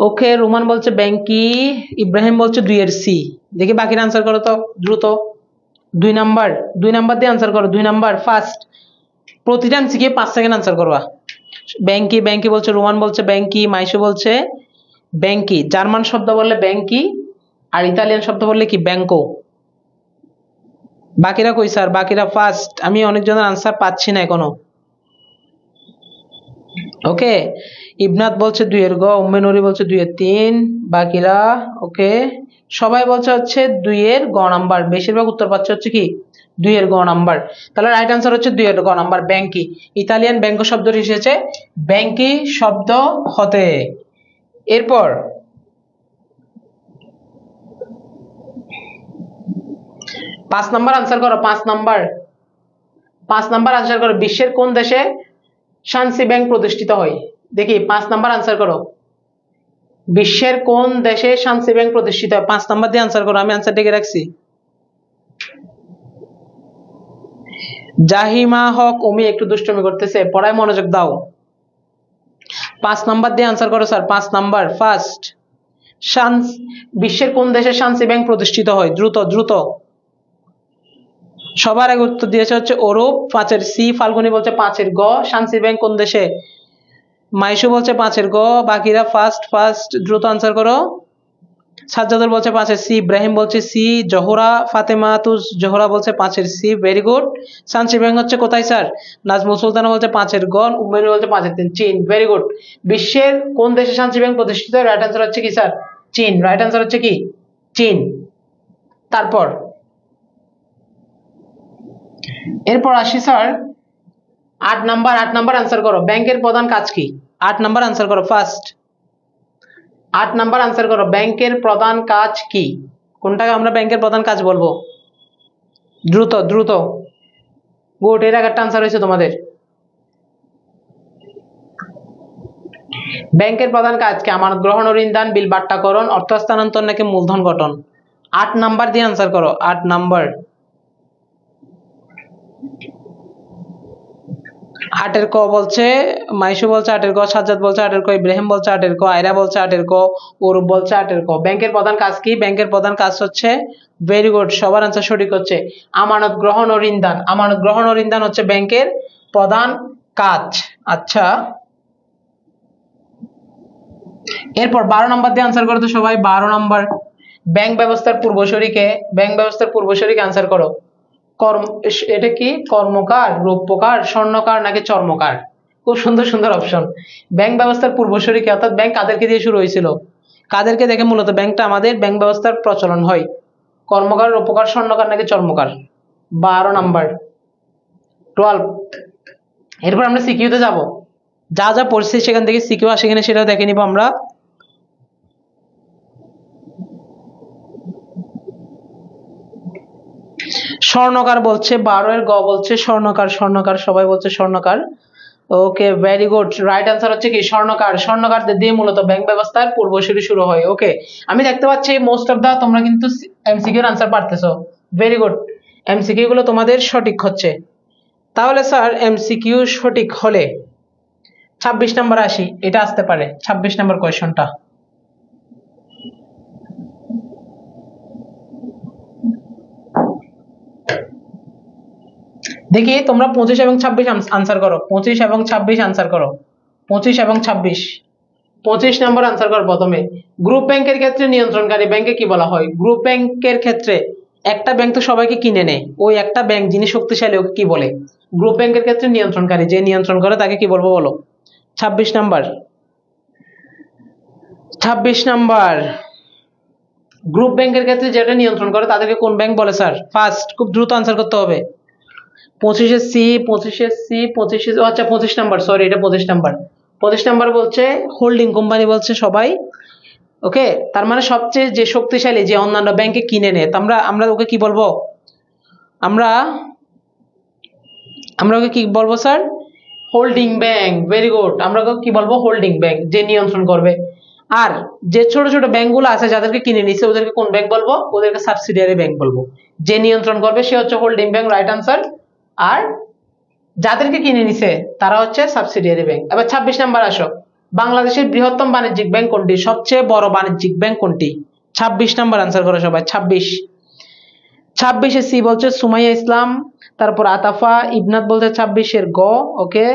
ওকে, রোমান বলছে ব্যাংকি, ইব্রাহিম বলছে 2 এর সি। দেখি বাকির আনসার করো তো দ্রুত। 2 নাম্বার, 2 নাম্বার দিয়ে আনসার করো। 2 নাম্বার ফার্স্ট, প্রতিটা এমসিকে 5 সেকেন্ড আনসার করবা। ব্যাংকি, ব্যাংকি বলছে রোমান, বলছে ব্যাংকি, মাইশু বলছে ব্যাংকি। জার্মান শব্দ বললে ব্যাংকি, আর ইতালিয়ান শব্দ বললে কি? ব্যাংকো। বাকিরা কই স্যার? বাকিরা ফার্স্ট, আমি অনেকজনের আনসার পাচ্ছি না এখনো। ওকে, ইবনাত বলছে 2 এর গ, উম্মে নুরি বলছে 2 এর 3, বাকিরা ওকে। সবাই বলছে হচ্ছে 2 এর গ নাম্বার। বেশিরভাগ উত্তর পাচ্ছে হচ্ছে কি? 2 এর গ নাম্বার। তাহলে রাইট আনসার হচ্ছে 2 এর গ নাম্বার, ব্যাংকি। ইতালিয়ান ব্যাংকো শব্দটি এসেছে ব্যাংকি শব্দ হতে। এরপর 5 নাম্বার আনসার করো। 5 নাম্বার, 5 নাম্বার আনসার করো। বিশ্বের কোন দেশে শান্সি ব্যাংক প্রতিষ্ঠিত হয়? দেখি 5 নাম্বার আনসার করো। বিশ্বের কোন দেশে শান্সি ব্যাংক প্রতিষ্ঠিত হয়? 5 নাম্বার দিয়ে আনসার করো, আমি আনসার ডেকে রাখছি। জাহিমা হক উমি একটু দুষ্টুমি করতেছে, পড়ায় মনোযোগ দাও। 5 নাম্বার দিয়ে আনসার করো স্যার। 5 নাম্বার ফার্স্ট, বিশ্বের কোন দেশে শান্সি ব্যাংক প্রতিষ্ঠিত হয়? দ্রুত দ্রুত। সবার আগে উত্তর দিয়েছে হচ্ছে অরূপ, 5-এর সি। ফাল্গুনী বলছে 5-এর গ। শান্সি ব্যাংক কোন দেশে? মাইশু বলছে 5-এর গ। বাকিরা ফার্স্ট ফার্স্ট দ্রুত আনসার করো। সাজ্জাদুল বলছে 5-এর সি। ইব্রাহিম বলছে সি। জোহরা ফাতেমাতুজ জোহরা বলছে 5-এর সি। Very good. শান্সি ব্যাংক হচ্ছে কোথায় স্যার? নাজমুল সুলতানা বলছে 5-এর গ। উম্মেন বলছে 5-এর 3। চীন। Very good. বিশ্বের কোন দেশে শান্সি ব্যাংক প্রতিষ্ঠিত? রাইট আনসার হচ্ছে কি স্যার? চীন। রাইট আনসার হচ্ছে কি? চীন। তারপর এরপর আসি স্যার 8 নাম্বার আনসার করো। ব্যাংকের প্রধান কাজ কি? 8 নাম্বার আনসার করো ফার্স্ট। 8 নাম্বার আনসার করো। ব্যাংকের প্রধান কাজ কি? কোনটাকে আমরা ব্যাংকের প্রধান কাজ বলবো? দ্রুত দ্রুত। গুড। এর একটা আনসার হয়েছে তোমাদের। ব্যাংকের প্রধান কাজ কি? আমানত গ্রহণ ও ঋণ দান, বিল বাট্টাকরণ, অর্থ স্থানান্তর নাকি মূলধন গঠন? 8 নাম্বার দিয়ে আনসার করো। 8 নাম্বার। 8-এর ক বলছে মাইশু বলছে 8-এর ক, সাজ্জাদ বলছে 8-এর ক, ইব্রাহিম বলছে 8-এর ক, আয়রা বলছে 8-এর ক, অরূপ বলছে 8-এর ক। ব্যাংকের প্রধান কাজ কি? ব্যাংকের প্রধান কাজ হচ্ছে, ভেরি গুড, সবার আনসার সঠিক হচ্ছে আমানত গ্রহণ ও ঋণ দান। আমানত গ্রহণ ও ঋণ দান হচ্ছে ব্যাংকের প্রধান কাজ। আচ্ছা, এরপর 12 নাম্বার দিয়ে আনসার করো তো সবাই। 12 নাম্বার। ব্যাংক ব্যবস্থার পূর্বসূরিকে, ব্যাংক ব্যবস্থার পূর্বসূরিকে আনসার করো। কর্ম, এটা কি? কর্মকার, রৌপ্যকার, স্বর্ণকার নাকি চর্মকার? খুব সুন্দর সুন্দর অপশন। ব্যাংক ব্যবস্থার পূর্বসূরি কি, অর্থাৎ ব্যাংক কাদেরকে দিয়ে শুরু হয়েছিল? কাদেরকে দেখে মূলত ব্যাংকটা আমাদের ব্যাংক ব্যবস্থার প্রচলন হয়? কর্মকার, রৌপ্যকার, স্বর্ণকার নাকি চর্মকার? 12 নাম্বার। 12। এরপর আমরা সিকিউতে যাব। যা যা পড়ছি সেখান থেকে সিকিউ আসে কিনা সেটা দেখে নিব আমরা। স্বর্ণকার বলছে, 12-এর গ বলছে স্বর্ণকার। স্বর্ণকার, সবাই বলছে স্বর্ণকার। ওকে, ভেরি গুড। রাইট আনসার হচ্ছে কি? স্বর্ণকার। স্বর্ণকারদের দিয়ে মূলত ব্যাংক ব্যবস্থার পূর্বসূরি শুরু হয়। ওকে, আমি দেখতে পাচ্ছি মোস্ট অফ দা তোমরা কিন্তু এমসিকিউ এর আনসার পারতেছো। Very good. এমসিকিউ গুলো তোমাদের সঠিক হচ্ছে। তাহলে স্যার এমসিকিউ সঠিক হলে 26 নাম্বার আসি, এটা আসতে পারে 26 নাম্বার কোয়েশ্চনটা। দেখি তোমরা 25 এবং 26 আনসার করো। 25 এবং 26 আনসার করো। 25 এবং 26। 25 নম্বর আনসার করো প্রথমে। গ্রুপ ব্যাংকের ক্ষেত্রে নিয়ন্ত্রণকারী ব্যাংকে কি বলা হয়? গ্রুপ ব্যাংকের ক্ষেত্রে একটা ব্যাংক তো সবাইকে কিনে নেয়, ওই একটা ব্যাংক যিনি শক্তিশালী ওকে কি বলে? গ্রুপ ব্যাংকের ক্ষেত্রে নিয়ন্ত্রণকারী, যে নিয়ন্ত্রণ করে তাকে কি বলবো বলো? 26 নাম্বার। 26 নাম্বার। গ্রুপ ব্যাংকের ক্ষেত্রে যেটা নিয়ন্ত্রণ করে তাদেরকে কোন ব্যাংক বলে স্যার? ফার্স্ট, খুব দ্রুত আনসার করতে হবে। 25-এর সি, 25-এর সি, 25, আচ্ছা 25 নাম্বার, সরি এটা 25 নাম্বার। 25 নাম্বার বলছে হোল্ডিং কোম্পানি বলছে সবাই। ওকে, তার মানে সবচেয়ে যে শক্তিশালী, যে অন্যান্য ব্যাংকে কিনে নেয়, আমরা আমরা ওকে কি বলবো? আমরা আমরা ওকে কি বলবো sir? Holding bank. Very good. আমরা ওকে কি বলবো? হোল্ডিং ব্যাংক, যে নিয়ন্ত্রণ করবে। আর যে ছোট ছোট ব্যাংকগুলো আছে যাদেরকে কিনে নিছে ওদেরকে কোন ব্যাংক বলবো? ওদেরকে সাবসিডিয়ারি ব্যাংক বলবো। যে নিয়ন্ত্রণ করবে সে হচ্ছে হোল্ডিং ব্যাংক, রাইট আনসার। আর যাদেরকে কিনে নিছে তারা হচ্ছে সাবসিডিয়ারি ব্যাংক। এবার 26 নাম্বার আসো। বাংলাদেশের বৃহত্তম বাণিজ্যিক ব্যাংক কোনটি? সবচেয়ে বড় বাণিজ্যিক ব্যাংক কোনটি? 26 নাম্বার আনসার করো সবাই। 26। 26-এ সি বলছে সুমাইয়া ইসলাম, তারপর আতাফা ইবনাত বলছে 26-এর গ। ওকে,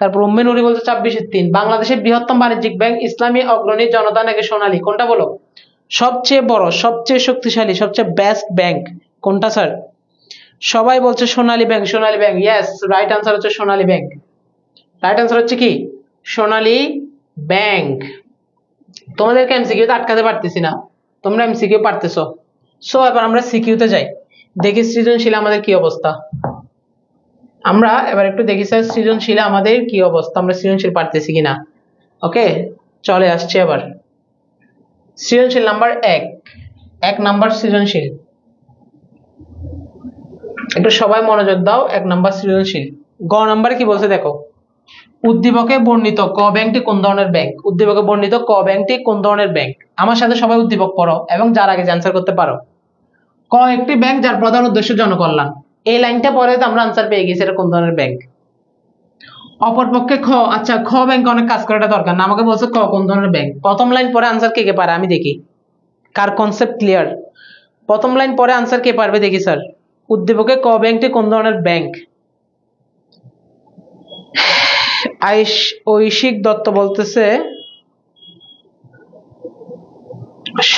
তারপর উম্মে নুরি বলছে 26-এর 3। বাংলাদেশের বৃহত্তম বাণিজ্যিক ব্যাংক ইসলামী অগ্রণী জনতা নাকি সোনালী? কোনটা বলো? সবচেয়ে বড়, সবচেয়ে শক্তিশালী, সবচেয়ে বেস্ট ব্যাংক কোনটা স্যার? সবাই বলছে সোনালী ব্যাংক। সোনালী ব্যাংক, ইয়েস, রাইট আনসার হচ্ছে সোনালী ব্যাংক। রাইট আনসার হচ্ছে কি? সোনালী ব্যাংক। তোমাদেরকে এমসিকিউ তে আটকাতে পারতেছি না, তোমরা এমসিকিউ পারতেছো। সো এবার আমরা সিকিউতে যাই, দেখি সৃজনশীল আমাদের কি অবস্থা। আমরা এবার একটু দেখি স্যার সৃজনশীল আমাদের কি অবস্থা, আমরা সৃজনশীল পারতেছি কিনা। ওকে, চলে আসছে আবার সৃজনশীল নাম্বার 1। 1 নাম্বার সৃজনশীল, একটু সবাই মনোযোগ দাও। 1 নাম্বার সৃজনশীল। গ নাম্বারে কি বলছে দেখো। উদ্দীপকে বর্ণিত ক ব্যাংকটি কোন ধরনের ব্যাংক? উদ্দীপকে বর্ণিত ক ব্যাংকটি কোন ধরনের ব্যাংক? আমার সাথে সবাই উদ্দীপক পড়ো এবং যার আগে অ্যান্সার করতে পারো। ক একটি ব্যাংক যার প্রধান উদ্দেশ্য জনকল্যাণ। এই লাইনটা পরে তো আমরা আনসার পেয়ে গেছি, এটা কোন ধরনের ব্যাংক। অপরপক্ষে খ, আচ্ছা খ ব্যাংক অনেক কাজ করাটা দরকার না, আমাকে বলছে ক কোন ধরনের ব্যাংক। প্রথম লাইন পরে আনসার কে কে পারে আমি দেখি, কার কনসেপ্ট ক্লিয়ার। প্রথম লাইন পরে আনসার কে পারবে দেখি স্যার। উদ্দীপকে ক ব্যাংকটি কোন ধরনের ব্যাংক? ঐশিক দত্ত বলতেছে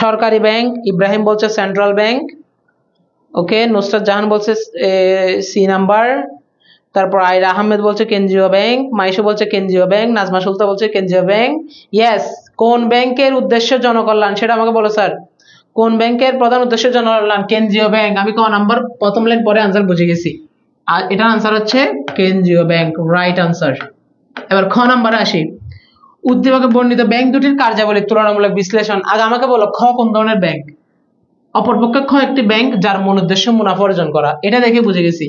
সরকারি ব্যাংক, ইব্রাহিম বলছে সেন্ট্রাল ব্যাংক, ওকে। নুসরাত জাহান বলছে সি নাম্বার, তারপর আইরা আহমেদ বলছে কেন্দ্রীয় ব্যাংক, মাইশু বলছে কেন্দ্রীয় ব্যাংক, নাজমা সুলতান বলছে কেন্দ্রীয় ব্যাংক। ইয়েস, কোন ব্যাংকের উদ্দেশ্য জনকল্যাণ সেটা আমাকে বলো স্যার। কোন ব্যাংকের প্রধান উদ্দেশ্য জনকল্যাণ? কেন্দ্রীয় ব্যাংক। আমি ক নাম্বার প্রথম লাইন পরে আনসার বুঝে গেছি, আর এটার আনসার হচ্ছে কেন্দ্রীয় ব্যাংক, রাইট আনসার। এবার খ নাম্বারে আসি, উদ্দীপকে বর্ণিত ব্যাংক দুটির কার্যাবলীর তুলনামূলক বিশ্লেষণ। আগে আমাকে বলো খ কোন ধরনের ব্যাংক? অপরপক্ষে খ একটি ব্যাংক যার মূল উদ্দেশ্য মুনাফা অর্জন করা, এটা দেখে বুঝে গেছি।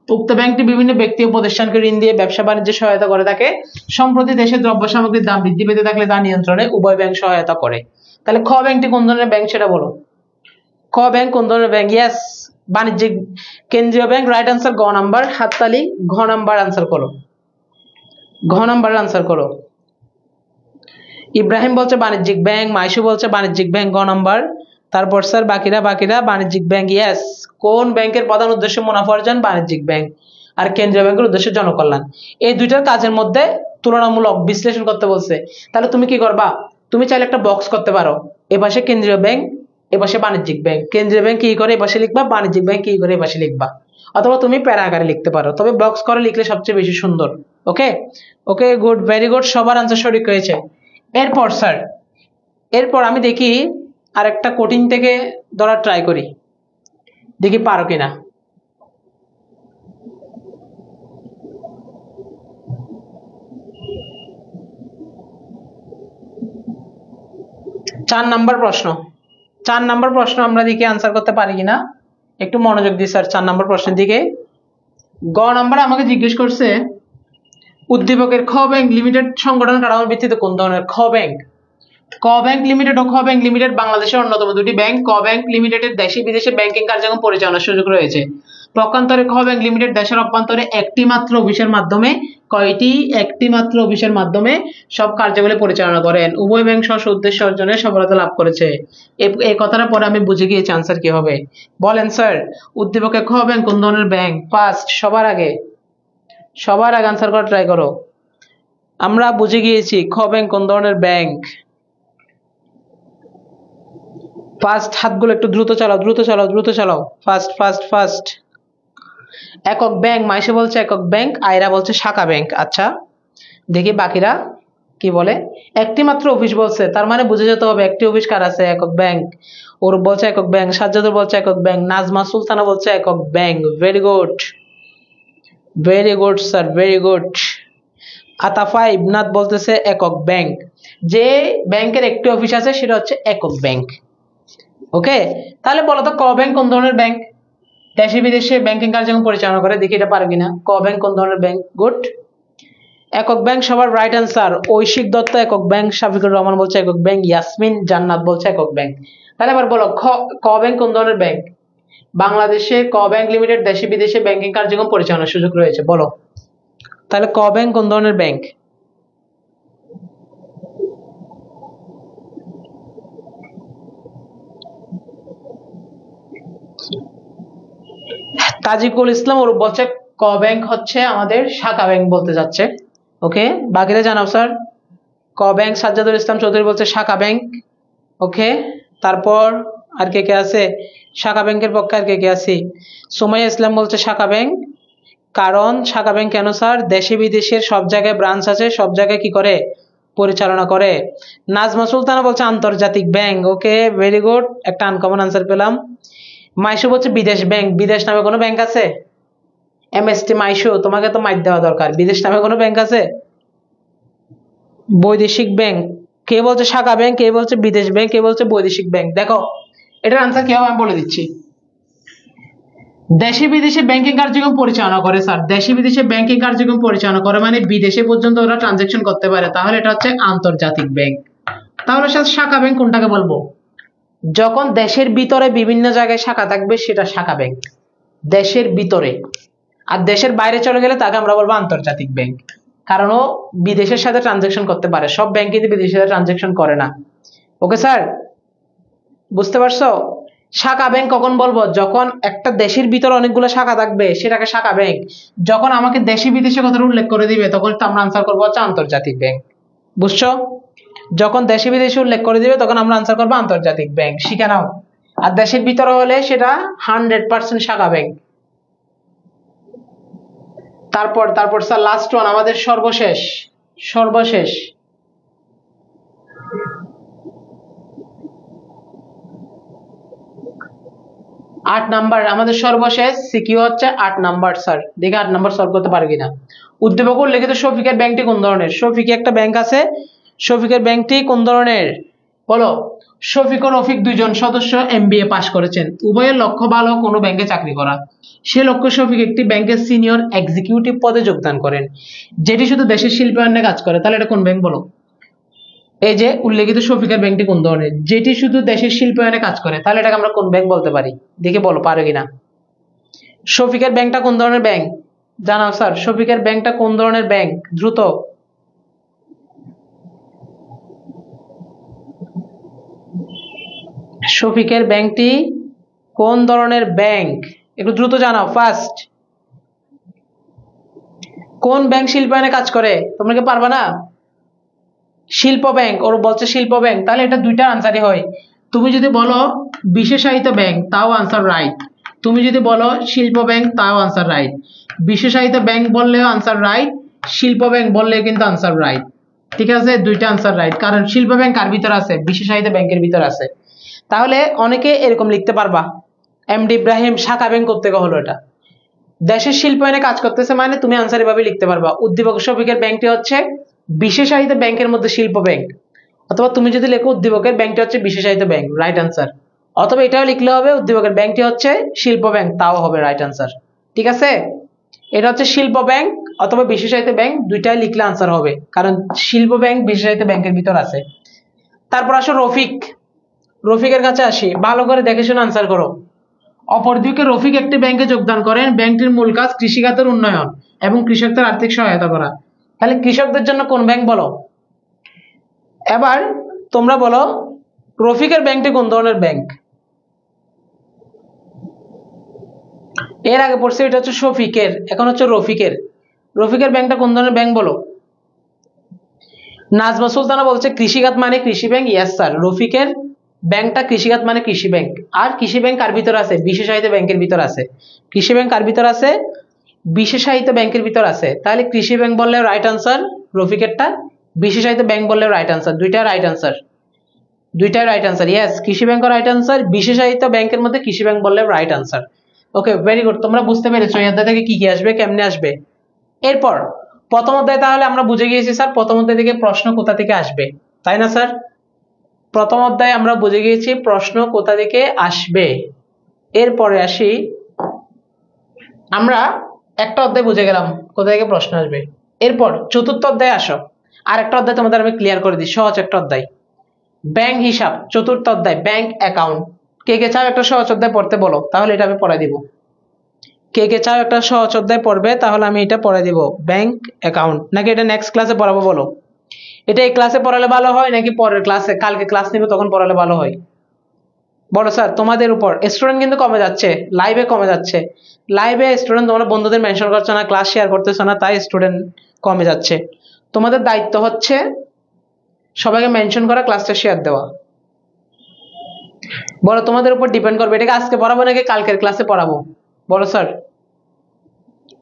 উক্ত ব্যাংকটি বিভিন্ন ব্যক্তি ও প্রতিষ্ঠানকে ঋণ দিয়ে ব্যবসা বাণিজ্যে সহায়তা করে থাকে। সম্প্রতি দেশে দ্রব্য সামগ্রীর দাম বৃদ্ধি পেতে থাকলে তা নিয়ন্ত্রণে উভয় ব্যাংক সহায়তা করে। তাহলে খ ব্যাংকটি কোন ধরনের ব্যাংক সেটা বলো। খ ব্যাংক কোন ধরনের ব্যাংক? ইয়েস, বাণিজ্যিক কেন্দ্রীয় ব্যাংক, রাইট আনসার। গ নাম্বার হাততালি। ঘ নাম্বার আনসার করো, ঘ নাম্বার আনসার করো। ইব্রাহিম বলছে বাণিজ্যিক ব্যাংক, মাইশু বলছে বাণিজ্যিক ব্যাংক, গ নাম্বার। তারপর স্যার বাকিরা বাণিজ্যিক ব্যাংক। ইয়েস, কোন ব্যাংকের প্রধান উদ্দেশ্য মুনাফা অর্জন? বাণিজ্যিক ব্যাংক। আর কেন্দ্রীয় ব্যাংকের উদ্দেশ্য জনকল্যাণ। এই দুইটার কাজের মধ্যে তুলনামূলক বিশ্লেষণ করতে বলছে। তাহলে তুমি কি করবা? তুমি চাইলে একটা বক্স করতে পারো, এপাশে কেন্দ্রীয় ব্যাংক, এপাশে বাণিজ্যিক ব্যাংক। কেন্দ্রীয় ব্যাংক কি করে এপাশে লিখবা, বাণিজ্যিক ব্যাংক কি করে এপাশে লিখবা। অথবা তুমি প্যারা আকারে লিখতে পারো, তবে বক্স করে লিখলে সবচেয়ে বেশি সুন্দর। ওকে ওকে, গুড, ভেরি গুড, সবার আনসার সঠিক হয়েছে। এরপর স্যার, এরপর আমি দেখি আরেকটা কোটিং থেকে ধরার ট্রাই করি, দেখি পারো কিনা। চার নাম্বার প্রশ্ন, চার নাম্বার প্রশ্ন আমরা দেখি আনসার করতে পারি কিনা, একটু মনোযোগ দিই স্যার 4 নাম্বার প্রশ্নের দিকে। গ নাম্বার আমাকে জিজ্ঞেস করছে উদ্দীপকের খ ব্যাংক লিমিটেড সংগঠন কাঠামোর ভিত্তিতে কোন ধরনের? খ ব্যাংক, ক ব্যাংক লিমিটেড ও খ ব্যাংক লিমিটেড বাংলাদেশের অন্যতম দুটি ব্যাংক। ক ব্যাংক লিমিটেডের দেশি বিদেশে ব্যাংকিং কার্যক্রম পরিচালনার সুযোগ রয়েছে। পক্ষান্তরে খ ব্যাংক লিমিটেড দেশের অভ্যন্তরে একটি মাত্র অফিসের মাধ্যমে, কয়টি? একটি মাত্র অফিসের মাধ্যমে সব কার্যাবলী পরিচালনা করেন। উভয় ব্যাংক স্ব উদ্দেশ্য অর্জনে সফলতা লাভ করেছে। এই কথাটা পরে আমি বুঝে গিয়েছি আনসার কি হবে। বলেন স্যার, উদ্দীপকে খ ব্যাংক কোন ধরনের ব্যাংক? ফার্স্ট, সবার আগে আনসার করা ট্রাই করো। আমরা বুঝে গিয়েছি খ ব্যাংক কোন ধরনের ব্যাংক। ফার্স্ট, হাতগুলো একটু দ্রুত চালাও। ফার্স্ট। একক ব্যাংক, মাইশে বলছে একক ব্যাংক, আয়রা বলছে শাখা ব্যাংক। আচ্ছা, দেখি বাকিরা কি বলে। একটি মাত্র অফিস বলছে, তার মানে বুঝে যেতে হবে একটি অফিস কার আছে? একক ব্যাংক। ওর বলছে একক ব্যাংক, সাজ্জাদুর বলছে একক ব্যাংক, নাজমা সুলতানা বলছে একক bank. Very good sir, very good. Atafa Ibnat বলতেছে একক ব্যাংক। যে ব্যাংকের একটি অফিস আছে সেটা হচ্ছে একক ব্যাংক। ওকে, তাহলে বলো তো ক ব্যাংক কোন ধরনের ব্যাংক? দেশে বিদেশে ব্যাংকিং কার্যক্রম পরিচালনা করে, দেখি এটা পারো কিনা। ক ব্যাংক কোন ধরনের ব্যাংক? গুড, একক ব্যাংক সবার রাইট আনসার। ঐশিক দত্ত একক ব্যাংক, শাফিকুর রহমান বলছে একক ব্যাংক, ইয়াসমিন জান্নাত বলছে একক ব্যাংক। তাহলে এবার বলো ক ব্যাংক কোন ধরনের ব্যাংক? বাংলাদেশে ক ব্যাংক লিমিটেড দেশে বিদেশে ব্যাংকিং কার্যক্রম পরিচালনার সুযোগ রয়েছে, বলো। তাহলে ক ব্যাংক কোন ধরনের ব্যাংক? তাজিকুল ইসলাম ওর বলছে ক ব্যাংক হচ্ছে আমাদের শাখা ব্যাংক বলতে যাচ্ছে। ওকে, বাকিরা জানাও স্যার। ক ব্যাংক, সাজ্জাদুল ইসলাম চৌধুরী বলছে শাখা ব্যাংক। ওকে, তারপর আর কে কে আছে শাখা ব্যাংকের পক্ষে? আর কে কে আছে? সুমাইয়া ইসলাম বলছে শাখা ব্যাংক। কারণ শাখা ব্যাংক কেন স্যার? দেশে বিদেশের সব জায়গায় ব্রাঞ্চ আছে, সব জায়গায় কি করে? পরিচালনা করে। নাজমা সুলতানা বলছে আন্তর্জাতিক ব্যাংক। ওকে, ভেরি গুড, একটা আনকমন আনসার পেলাম। মাইশু বলছে বিদেশ ব্যাংক। বিদেশ নামে কোনো ব্যাংক আছে? এমএসটি মাইশু, তোমাকে তো মাইর দেওয়া দরকার। বিদেশ নামে কোনো ব্যাংক আছে? বৈদেশিক ব্যাংক। কে বলছে শাখা ব্যাংক, কে বলছে বিদেশ ব্যাংক, কে বলছে বৈদেশিক ব্যাংক? দেখো এটার আনসার কি হবে আমি বলে দিচ্ছি। দেশে বিদেশে ব্যাংকিং কার্যক্রম পরিচালনা করে স্যার। দেশে বিদেশে ব্যাংকিং কার্যক্রম পরিচালনা করে মানে বিদেশে পর্যন্ত ওরা ট্রানজাকশন করতে পারে, তাহলে এটা হচ্ছে আন্তর্জাতিক ব্যাংক। তাহলে শাখা ব্যাংক কোনটাকে বলবো? যখন দেশের ভিতরে বিভিন্ন জায়গায় শাখা থাকবে সেটা শাখা ব্যাংক, দেশের ভিতরে। আর দেশের বাইরে চলে গেলে তাকে আমরা বলবো আন্তর্জাতিক ব্যাংক, কারণ ও বিদেশের সাথে ট্রানজাকশন করতে পারে। সব ব্যাংক কিন্তু বিদেশের সাথে ট্রানজাকশন করে না। ওকে স্যার, বুঝতে পারছো? শাখা ব্যাংক কখন বলবো? যখন একটা দেশের ভিতরে অনেকগুলো শাখা থাকবে সেটাকে শাখা ব্যাংক। যখন আমাকে দেশি বিদেশি কথা উল্লেখ করে দিবে তখন আমরা আনসার করবো হচ্ছে আন্তর্জাতিক ব্যাংক। বুঝছো? যখন দেশি বিদেশি উল্লেখ করে দিবে তখন আমরা আনসার করবো আন্তর্জাতিক ব্যাংক। শিখে নাও। আর দেশের ভিতরে হলে সেটা 100% শাখা ব্যাংক। তারপর স্যার লাস্ট ওয়ান, আমাদের সর্বশেষ 8 নাম্বার, আমাদের সর্বশেষ সিকিউ হচ্ছে 8 নাম্বার। স্যার দেখে 8 নাম্বার সলভ করতে পারবে কিনা। উদ্দীপক উল্লেখিত শফিকের ব্যাংকটি কোন ধরনের? শফিকে একটা ব্যাংক আছে, শফিকের ব্যাংকটি কোন ধরনের বলো? শফিক ও রফিক দুইজন সদস্য এমবিএ পাস করেছেন, উভয়ের লক্ষ্য ভালো কোনো ব্যাংকে চাকরি করা। সে লক্ষ্যে শফিক একটি ব্যাংকের সিনিয়র এক্সিকিউটিভ পদে যোগদান করেন, যেটি শুধু দেশের শিল্পায়নে কাজ করে। তাহলে এটা কোন ব্যাংক বলো? এই যে উল্লেখিত শফিকের ব্যাংকটি কোন ধরনের, যেটি শুধু দেশের শিল্পায়নে কাজ করে, তাহলে এটাকে আমরা কোন ব্যাংক বলতে পারি? দেখে বলো পারো কিনা। শফিকের ব্যাংকটা কোন ধরনের ব্যাংক জানাও স্যার? শফিকের ব্যাংকটা কোন ধরনের ব্যাংক? দ্রুত। শফিকের ব্যাংকটি কোন ধরনের ব্যাংক? একটু দ্রুত জানাও ফার্স্ট। কোন ব্যাংক শিল্পায়নে কাজ করে? তোমরা কি পারবা না? শিল্প ব্যাংক, ওর বলছে শিল্প ব্যাংক, তাহলে এটা দুইটা আনসারই হয়। তুমি যদি বলো বিশেষায়িত ব্যাংক তাও আনসার রাইট, তুমি যদি বলো শিল্প ব্যাংক তাও আনসার রাইট। বিশেষায়িত ব্যাংক বললেও আনসার রাইট, শিল্প ব্যাংক বললেও কিন্তু আনসার রাইট। ঠিক আছে, দুইটা আনসার রাইট, কারণ শিল্প ব্যাংক কার ভিতর আছে? বিশেষায়িত ব্যাংকের ভিতর আছে। তাহলে অনেকে এরকম লিখতে পারবা, এমডি ইব্রাহিম শাখা ব্যাংক করতে হলো, এটা দেশের শিল্পায়নে কাজ করতেছে, মানে তুমি আনসার এভাবে লিখতে পারবা। উদ্দীপক শফিকের ব্যাংকটি হচ্ছে বিশেষায়িত ব্যাংকের মধ্যে শিল্প ব্যাংক, অথবা তুমি যদি লেখো উদ্দীপকের ব্যাংকটি হচ্ছে বিশেষায়িত ব্যাংক, রাইট আনসার। অথবা এটাও লিখলে হবে উদ্দীপকের ব্যাংকটি হচ্ছে শিল্প ব্যাংক, তাও হবে রাইট আনসার। ঠিক আছে, এটা হচ্ছে শিল্প ব্যাংক অথবা বিশেষায়িত ব্যাংক, দুইটাই লিখলে আনসার হবে, কারণ শিল্প ব্যাংক বিশেষায়িত ব্যাংকের ভিতর আছে। তারপর আসো রফিকের কাছে আসি, ভালো করে দেখে শুনে আনসার করো। অপরদিকে রফিক একটি ব্যাংকে যোগদান করেন, ব্যাংকটির মূল কাজ কৃষিখাতের উন্নয়ন এবং কৃষকদের আর্থিক সহায়তা করা। তাহলে কৃষকদের জন্য কোন ব্যাংক বলো? এবার তোমরা বলো রফিকের ব্যাংকটি কোন ধরনের ব্যাংক? এর আগে পড়ছে এটা হচ্ছে শফিকের, এখন হচ্ছে রফিকের ব্যাংকটা কোন ধরনের ব্যাংক বলো? নাজমা সুলতানা বলছে কৃষিখাত মানে কৃষি ব্যাংক। ইয়েস স্যার, রফিকের ব্যাংকটা কৃষিখাত মানে কৃষি ব্যাংক। আর কৃষি ব্যাংক কার ভিতর আছে? বিশেষায়িত ব্যাংকের ভিতর আছে। কৃষি ব্যাংক কার ভিতর আছে? বিশেষায়িত ব্যাংকের ভিতর আছে। তাহলে কৃষি ব্যাংক বললে রাইট আনসার রফিকেরটা, বিশেষায়িত ব্যাংক বললে রাইট আনসার, দুইটা রাইট আনসার, দুইটাই রাইট আনসার। ইয়েস, কৃষি ব্যাংক রাইট আনসার, বিশেষায়িত ব্যাংকের মধ্যে কৃষি ব্যাংক বললে রাইট আনসার। ওকে, ভেরি গুড, তোমরা বুঝতে পেরেছো এই অধ্যায় থেকে কি কি আসবে, কেমনে আসবে। এরপর প্রথম অধ্যায় তাহলে আমরা বুঝে গিয়েছি স্যার প্রথম অধ্যায় থেকে প্রশ্ন কোথা থেকে আসবে, তাই না স্যার? প্রথম অধ্যায়ে আমরা বুঝে গিয়েছি প্রশ্ন কোথা থেকে আসবে। এরপরে আসি, আমরা একটা অধ্যায় বুঝে গেলাম কোথা থেকে প্রশ্ন আসবে। এরপর চতুর্থ অধ্যায়ে আসো, আর একটা অধ্যায় তোমাদের আমি ক্লিয়ার করে দিই, সহজ একটা অধ্যায়, ব্যাংক হিসাব। চতুর্থ অধ্যায় ব্যাংক অ্যাকাউন্ট। কে কে চাও একটা সহজ অধ্যায় পড়তে বলো, তাহলে এটা আমি পড়াই দিব। কে কে চাও একটা সহজ অধ্যায় পড়বে, তাহলে আমি এটা পড়াই দিব, ব্যাংক অ্যাকাউন্ট। নাকি এটা নেক্সট ক্লাসে পড়াবো বলো? এটা এই ক্লাসে পড়ালে ভালো হয় নাকি পরের ক্লাসে, কালকে ক্লাস নিবে তখন পড়ালে ভালো হয়? বলো স্যার, তোমাদের উপর। স্টুডেন্ট কিন্তু কমে যাচ্ছে, লাইভে কমে যাচ্ছে। লাইভে স্টুডেন্ট তোমরা বন্ধুদের মেনশন করছো না, ক্লাস শেয়ার করতেছো না, তাই স্টুডেন্ট কমে যাচ্ছে। তোমাদের দায়িত্ব হচ্ছে সবাইকে মেনশন করা, ক্লাসটা শেয়ার দেওয়া। বলো, তোমাদের উপর ডিপেন্ড করবে, এটাকে আজকে পড়াবো নাকি কালকের ক্লাসে পড়াবো? বলো স্যার।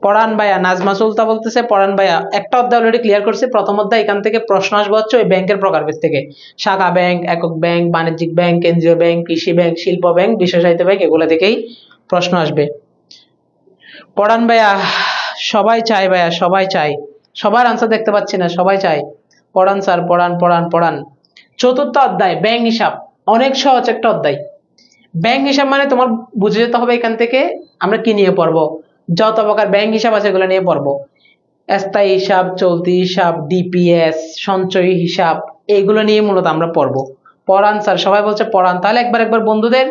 পড়ান ভাইয়া, নাজমা সুলতা বলতেছে পড়ান ভাইয়া। একটা অধ্যায় অলরেডি ক্লিয়ার করছি, প্রথম অধ্যায় এখান থেকে প্রশ্ন আসবে হচ্ছে ওই ব্যাংকের প্রকারভেদ থেকে, শাখা ব্যাংক, একক ব্যাংক, বাণিজ্যিক ব্যাংক, কেন্দ্রীয় ব্যাংক, কৃষি ব্যাংক, শিল্প ব্যাংক, বিশেষায়িত ব্যাংক, এগুলো থেকেই প্রশ্ন আসবে। পড়ান ভাইয়া, সবাই চায় ভাইয়া, সবাই চায়, সবার আনসার দেখতে পাচ্ছি না, সবাই চায়। পড়ান স্যার, পড়ান পড়ান পড়ান। চতুর্থ অধ্যায় ব্যাংক হিসাব, অনেক সহজ একটা অধ্যায়। ব্যাংক হিসাব মানে তোমার বুঝে যেতে হবে এখান থেকে আমরা কি নিয়ে পড়বো, যত প্রকার ব্যাংক হিসাব আছে এগুলো নিয়ে পড়বো। স্থায়ী হিসাব, চলতি হিসাব, ডিপিএস, সঞ্চয়ী হিসাব, এইগুলো নিয়ে মূলত আমরা পড়বো। পড়ান স্যার, সবাই বলছে পড়ান, তাহলে একবার বন্ধুদের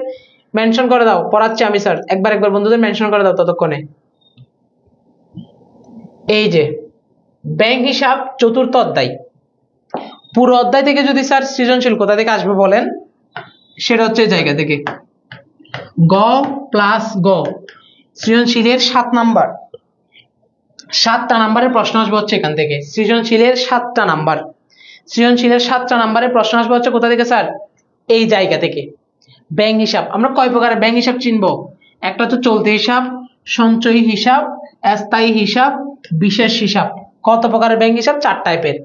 মেনশন করে দাও, পড়াচ্ছি আমি স্যার, একবার বন্ধুদের মেনশন করে দাও ততক্ষণে। এই যে ব্যাংক হিসাব চতুর্থ অধ্যায়, পুরো অধ্যায় থেকে যদি স্যার সৃজনশীল কোথা থেকে আসবে বলেন, সেটা হচ্ছে এই জায়গা থেকে, গ প্লাস গ, সৃজনশীলের 7 নাম্বার, 7টা নাম্বারের প্রশ্ন আসবে হচ্ছে এখান থেকে। সৃজনশীলের 7টা নাম্বার, সৃজনশীলের 7টা নাম্বারের প্রশ্ন আসবে হচ্ছে কোথা থেকে স্যার? এই জায়গা থেকে। ব্যাংক হিসাব, আমরা কয় প্রকারের ব্যাংক হিসাব চিনবো? একটা হচ্ছে চলতি হিসাব, সঞ্চয়ী হিসাব, স্থায়ী হিসাব, বিশেষ হিসাব। কত প্রকারের ব্যাংক হিসাব? 4 টাইপের।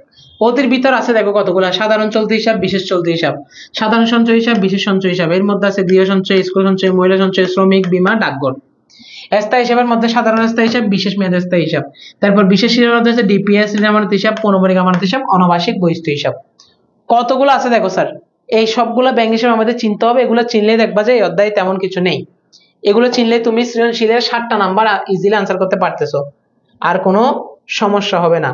ওদের ভিতর আছে দেখো কতগুলো, সাধারণ চলতি হিসাব, বিশেষ চলতি হিসাব, সাধারণ সঞ্চয় হিসাব, বিশেষ সঞ্চয় হিসাব। এর মধ্যে আছে গৃহ সঞ্চয়, স্কুল সঞ্চয়, মহিলা সঞ্চয়, শ্রমিক বীমা, ডাকঘর। স্থায়ী হিসাবের মধ্যে সাধারণ স্থায়ী হিসাব, বিশেষ মেয়াদ স্থায়ী হিসাব। তারপর বিশেষ হিসাবের মধ্যে আছে ডিপিএস, আমানত হিসাব, পৌনঃপুনিক আমানত হিসাব, অনাবাসিক বহিঃস্থ হিসাব। কতগুলো আছে দেখো স্যার। এই সবগুলো ব্যাংক হিসাব আমাদের চিনতে হবে। এগুলো চিনলেই দেখবা যে এই অধ্যায়ে তেমন কিছু নেই। এগুলো চিনলে তুমি সৃজনশীলের 7টা নাম্বার ইজিলি আনসার করতে পারতেছো, আর কোনো সমস্যা হবে না।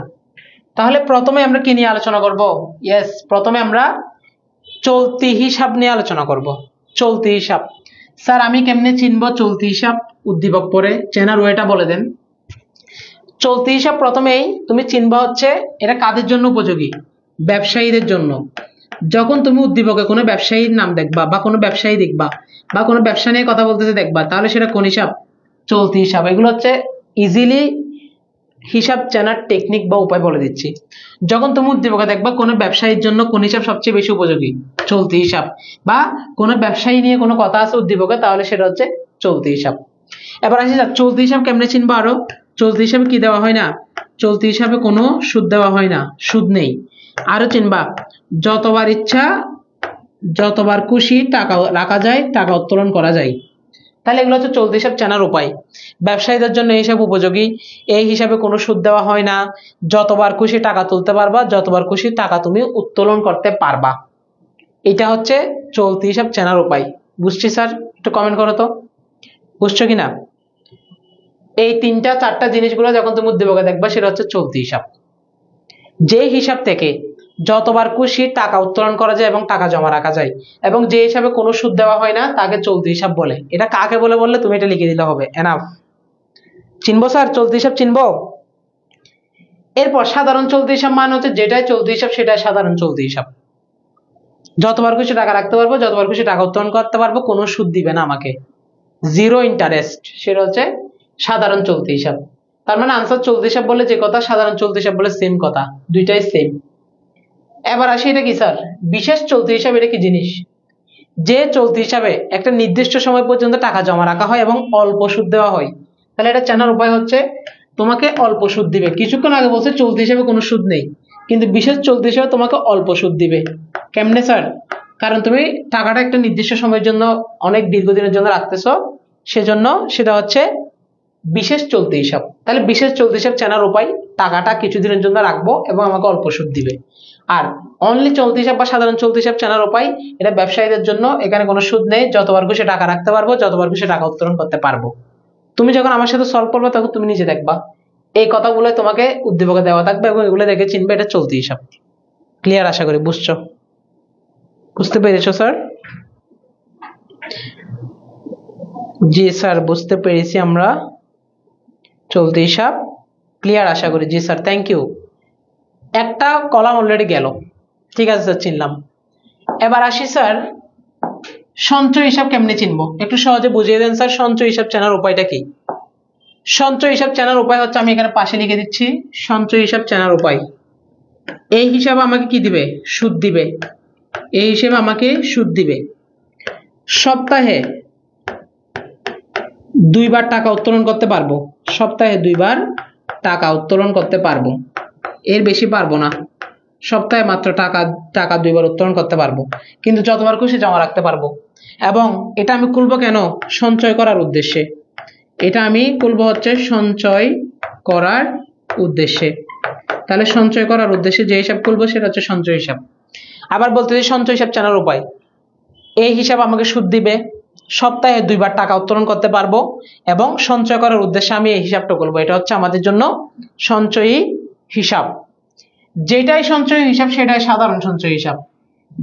তাহলে প্রথমে আমরা কি নিয়ে আলোচনা করব? ইয়েস, প্রথমে আমরা চলতি হিসাব নিয়ে আলোচনা করব। চলতি হিসাব স্যার আমি কেমনে চিনবো চলতি হিসাব? উদ্দীপক পড়ে চেনার ওয়েটা বলে দেন। চলতি হিসাব প্রথমেই তুমি চিনবা হচ্ছে এটা কাদের জন্য উপযোগী? ব্যবসায়ীদের জন্য। যখন তুমি উদ্দীপকে কোনো ব্যবসায়ীর নাম দেখবা বা কোনো ব্যবসায়ী দেখবা বা কোনো ব্যবসা নিয়ে কথা বলতেছে দেখবা, তাহলে সেটা কোন হিসাব? চলতি হিসাব। এগুলো হচ্ছে ইজিলি হিসাব চেনার টেকনিক বা উপায় বলে দিচ্ছি। যখন তুমি উদ্দীপকে দেখবা কোনো ব্যবসায়ীর জন্য কোন হিসাব সবচেয়ে বেশি উপযোগী? চলতি হিসাব। বা কোনো ব্যবসায়ী নিয়ে কোনো কথা আছে উদ্দীপকে, তাহলে সেটা হচ্ছে চলতি হিসাব। এবার আসি চলতি হিসাব কেমনে চিনবো? আরো চলতি হিসাবে কি দেওয়া হয় না? চলতি হিসাবে কোনো সুদ দেওয়া হয় না, সুদ নেই। আরো চিনবা যতবার ইচ্ছা যতবার খুশি টাকা রাখা যায়, টাকা উত্তোলন করা যায়। তাহলে এগুলো হচ্ছে চলতি হিসাব চেনার উপায়। ব্যবসায়ীদের জন্য এই হিসাব উপযোগী। এই হিসাবে কোনো সুদ দেওয়া হয় না, যতবার খুশি টাকা তুলতে পারবা, যতবার খুশি টাকা তুমি উত্তোলন করতে পারবা। এটা হচ্ছে চলতি হিসাব চেনার উপায়। বুঝছি স্যার? একটু কমেন্ট করো তো বুঝছো কিনা। এই 3টা 4টা জিনিসগুলো যখন তুমি উদ্দীপকে দেখবা সেটা হচ্ছে চলতি হিসাব। যে হিসাব থেকে যতবার খুশি টাকা উত্তোলন করা যায় এবং টাকা জমা রাখা যায়, এবং যে হিসাবে কোনো সুদ দেওয়া হয় না তাকে চলতি হিসাব বলে। এটা কাকে বলে বললে তুমি এটা লিখে দিতে হবে। এনাফ। চিনবো স্যার? চলতি হিসাব চিনবো। এরপর সাধারণ চলতি হিসাব মানে হচ্ছে যেটাই চলতি হিসাব সেটাই সাধারণ চলতি হিসাব। যতবার খুশি টাকা রাখতে পারবো, যতবার খুশি টাকা উত্তোলন করতে পারবো, কোনো সুদ দিবে না আমাকে, জিরো ইন্টারেস্ট, সেটা হচ্ছে সাধারণ চলতি হিসাব। তার মানে আনসার চলতি হিসাব বলে যে কথা, সাধারণ চলতি হিসাব বলে সেম কথা, দুইটাই সেম। এবার আসি এটা কি স্যার? বিশেষ চলতি হিসাব। এটা কি জিনিস? যে চলতি হিসাবে একটা নির্দিষ্ট সময় পর্যন্ত টাকা জমা রাখা হয় এবং অল্প সুদ দেওয়া হয়। তাহলে এটা চেনার উপায় হচ্ছে তোমাকে অল্প সুদ দিবে। কিছুক্ষণ আগে বলছে চলতি হিসাবে কোনো সুদ নেই, কিন্তু বিশেষ চলতি হিসাবে তোমাকে অল্প সুদ দিবে। কেমনে স্যার? কারণ তুমি টাকাটা একটা নির্দিষ্ট সময়ের জন্য অনেক দীর্ঘদিনের জন্য রাখতেছো, সেজন্য সেটা হচ্ছে বিশেষ চলতি হিসাব। তাহলে বিশেষ চলতি হিসাব চেনার উপায়, টাকাটা কিছুদিনের জন্য রাখবো এবং আমাকে অল্প সুদ দিবে। আর অনলি চলতি হিসাব বা সাধারণ চলতি হিসাব চেনার উপায়, এটা ব্যবসায়ীদের জন্য, এখানে কোনো সুদ নেই, যতবার খুশি টাকা রাখতে পারবো, যতবার খুশি টাকা উত্তোলন করতে পারবো। তুমি যখন আমার সাথে সলভ করবে তখন তুমি নিজে দেখবা এই কথাগুলো তোমাকে উদ্দীপকে দেওয়া থাকবে এবং এগুলো দেখে চিনবে এটা চলতি হিসাব। ক্লিয়ার? আশা করি বুঝছো, বুঝতে পেরেছো স্যার? জি স্যার, বুঝতে পেরেছি আমরা। চলতি হিসাব ক্লিয়ার আশা করি। জি স্যার, থ্যাংক ইউ। একটা কলাম অলরেডি গেল, ঠিক আছে স্যার, চিনলাম। এবার আসি স্যার সঞ্চয় হিসাব কেমনে চিনবো? একটু সহজে বুঝিয়ে দেন স্যার, সঞ্চয় হিসাব চেনার উপায়টা কি? সঞ্চয় হিসাব চেনার উপায় হচ্ছে, আমি এখানে পাশে লিখে দিচ্ছি, সঞ্চয় হিসাব চেনার উপায়। এই হিসাবে আমাকে কি দিবে? সুদ দিবে। এই হিসেবে আমাকে সুদ দিবে। সপ্তাহে 2বার টাকা উত্তোলন করতে পারবো, সপ্তাহে 2বার টাকা উত্তোলন করতে পারবো, এর বেশি পারবো না। সপ্তাহে মাত্র টাকা 2বার উত্তোলন করতে পারবো, কিন্তু যতবার খুশি জমা রাখতে পারবো। এবং এটা আমি খুলবো কেন? সঞ্চয় করার উদ্দেশ্যে। এটা আমি খুলবো হচ্ছে সঞ্চয় করার উদ্দেশ্যে। তাহলে সঞ্চয় করার উদ্দেশ্যে যে হিসাব খুলবো সেটা হচ্ছে সঞ্চয় হিসাব। আবার বলতে চাই সঞ্চয় হিসাব চেনার উপায়, এই হিসাব আমাকে সুদ দিবে, সপ্তাহে 2বার টাকা উত্তোলন করতে পারবো, এবং সঞ্চয় করার উদ্দেশ্যে আমি এই হিসাবটা করবো। এটা হচ্ছে আমাদের জন্য সঞ্চয়ী হিসাব। যেটাই সঞ্চয় হিসাব সেটাই সাধারণ সঞ্চয় হিসাব,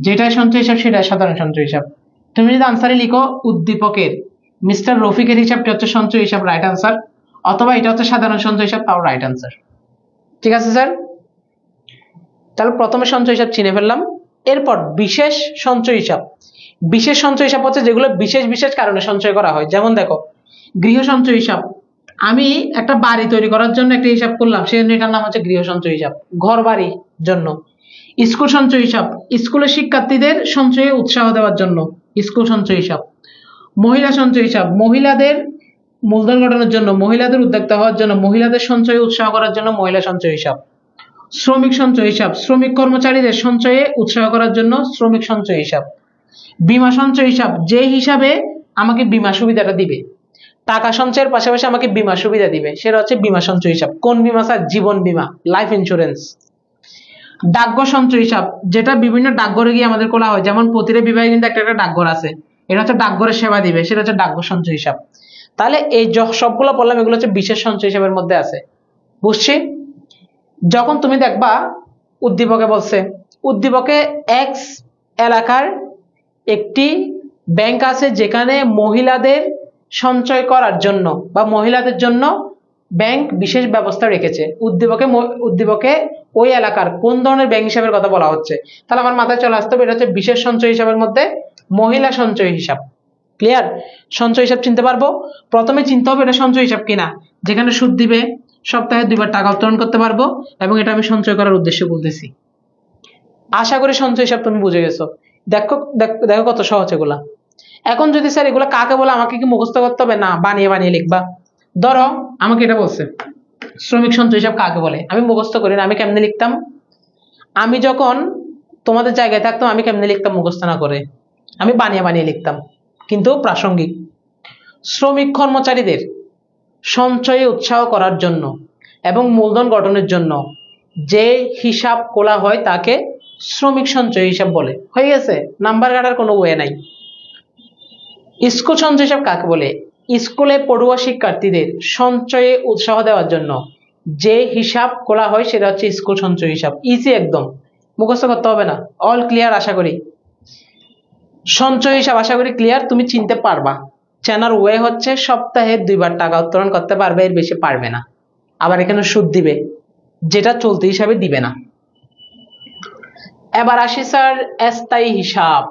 যেটাই সঞ্চয় হিসাব সেটাই সাধারণ সঞ্চয় হিসাব। তুমি যদি আনসারে লিখো উদ্দীপকের মিস্টার রফিকের হিসাবটা হচ্ছে সঞ্চয় হিসাব, রাইট আনসার, অথবা এটা হচ্ছে সাধারণ সঞ্চয় হিসাব, তাও রাইট আনসার। ঠিক আছে স্যার? তাহলে প্রথমে সঞ্চয় হিসাব চিনে ফেললাম। এরপর বিশেষ সঞ্চয় হিসাব। বিশেষ সঞ্চয় হিসাব হচ্ছে যেগুলো বিশেষ বিশেষ কারণে সঞ্চয় করা হয়। যেমন দেখো, গৃহ সঞ্চয় হিসাব, আমি একটা বাড়ি তৈরি করার জন্য একটা হিসাব করলাম, সেজন্য এটার নাম হচ্ছে গৃহ সঞ্চয় হিসাব, ঘর বাড়ির জন্য। স্কুল সঞ্চয় হিসাব, স্কুলের শিক্ষার্থীদের সঞ্চয়ে উৎসাহ দেওয়ার জন্য স্কুল সঞ্চয় হিসাব। মহিলা সঞ্চয় হিসাব, মহিলাদের মূলধন গঠনের জন্য, মহিলাদের উদ্যোক্তা হওয়ার জন্য, মহিলাদের সঞ্চয়ে উৎসাহ করার জন্য মহিলা সঞ্চয় হিসাব। শ্রমিক সঞ্চয় হিসাব, শ্রমিক কর্মচারীদের সঞ্চয়ে উৎসাহ করার জন্য শ্রমিক সঞ্চয় হিসাব। বীমা সঞ্চয় হিসাব, যে হিসাবে আমাকে বীমা সুবিধাটা দিবে, টাকা সঞ্চয়ের পাশাপাশি আমাকে বীমা সুবিধা দিবে, সেটা হচ্ছে বীমা সঞ্চয় হিসাব। কোন বীমা স্যার? জীবন বীমা, লাইফ ইন্স্যুরেন্স। ডাকঘর সঞ্চয় হিসাব, যেটা বিভিন্ন ডাকঘরে গিয়ে আমাদের খোলা হয়, যেমন প্রতিটা বিভাগে কিন্তু একটা একটা ডাকঘর আছে, এটা হচ্ছে ডাকঘরের সেবা দিবে, সেটা হচ্ছে ডাকঘর সঞ্চয় হিসাব। তাহলে এই সবগুলো বললাম, এগুলো হচ্ছে বিশেষ সঞ্চয় হিসাবের মধ্যে আছে, বুঝছি? যখন তুমি দেখবা উদ্দীপকে বলছে, উদ্দীপকে এক্স এলাকার একটি ব্যাংক আছে যেখানে মহিলাদের সঞ্চয় করার জন্য বা মহিলাদের জন্য ব্যাংক বিশেষ ব্যবস্থা রেখেছে। উদ্দীপকে ওই এলাকার কোন ধরনের ব্যাংক হিসাবের কথা বলা হচ্ছে? তাহলে আমার মাথায় চলে আসতে হবে এটা হচ্ছে বিশেষ সঞ্চয় হিসাবের মধ্যে মহিলা সঞ্চয় হিসাব। ক্লিয়ার? সঞ্চয় হিসাব চিনতে পারবো, প্রথমে চিনতে হবে এটা সঞ্চয় হিসাব কিনা, যেখানে সুদ দিবে, সপ্তাহে 2 বার টাকা উত্তোলন করতে পারবো, এবং এটা আমি সঞ্চয় করার উদ্দেশ্যে বলতেছি। আশা করি সঞ্চয় হিসাব তুমি বুঝে গেছো। দেখো দেখো কত সহজ এগুলা। এখন যদি স্যার এগুলা কাকে বলে আমাকে কি মুখস্থ করতে হবে? না, বানিয়ে বানিয়ে লিখবা। ধরো আমাকে এটা বলছে শ্রমিক সঞ্চয় হিসাব কাকে বলে, আমি মুখস্থ করি না, আমি কেমনে লিখতাম? আমি যখন তোমাদের জায়গায় থাকতাম আমি কেমনে লিখতাম মুখস্থ না করে? আমি বানিয়ে বানিয়ে লিখতাম, কিন্তু প্রাসঙ্গিক। শ্রমিক কর্মচারীদের সঞ্চয়ে উৎসাহ করার জন্য এবং মূলধন গঠনের জন্য যে হিসাব খোলা হয় তাকে শ্রমিক সঞ্চয় হিসাব বলে। হয়ে গেছে, নাম্বার কাটার কোনো ওয়ে নাই। স্কুল সঞ্চয় হিসাব কাকে বলে? স্কুলে পড়ুয়া শিক্ষার্থীদের সঞ্চয়ে উৎসাহ দেওয়ার জন্য যে হিসাব খোলা হয় সেটা হচ্ছে স্কুল সঞ্চয় হিসাব। ইজি, একদম মুখস্থ করতে হবে না। অল ক্লিয়ার আশা করি? সঞ্চয় হিসাব আশা করি ক্লিয়ার, তুমি চিনতে পারবা। চেনার ওয়ে হচ্ছে সপ্তাহে 2 বার টাকা উত্তোলন করতে পারবে, এর বেশি পারবে না। আবার এখানে সুদ দিবে, যেটা চলতি হিসাবে দিবে না। এবার আসি স্যার স্থায়ী হিসাব।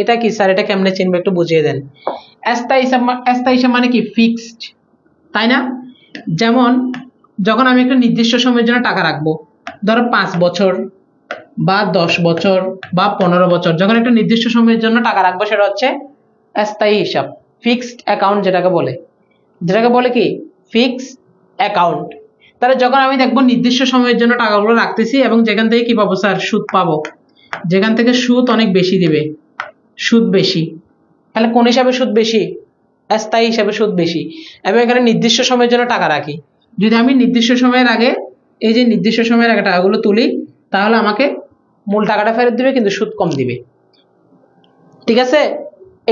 এটা কি স্যার? এটা কেমনে চিনবে একটু বুঝিয়ে দেন। স্থায়ী হিসাব মানে কি? ফিক্সড, তাই না? যেমন যখন আমি একটা নির্দিষ্ট সময়ের জন্য টাকা রাখবো, ধরো 5 বছর বা 10 বছর বা 15 বছর, যখন একটা নির্দিষ্ট সময়ের জন্য টাকা রাখবো সেটা হচ্ছে স্থায়ী হিসাব, ফিক্সড অ্যাকাউন্ট যেটাকে বলে কি? Fixed account. তাহলে যখন আমি দেখবো নির্দিষ্ট সময়ের জন্য টাকাগুলো রাখতেছি এবং যেখান থেকে কি পাবো স্যার? সুদ পাবো, যেখান থেকে সুদ অনেক বেশি দিবে, সুদ বেশি। তাহলে কোন হিসাবে সুদ বেশি? স্থায়ী হিসাবে সুদ বেশি। এবং এখানে নির্দিষ্ট সময়ের জন্য টাকা রাখি, যদি আমি নির্দিষ্ট সময়ের আগে এই যে নির্দিষ্ট সময়ের আগে টাকাগুলো তুলি তাহলে আমাকে মূল টাকাটা ফেরত দিবে, কিন্তু সুদ কম দিবে। ঠিক আছে?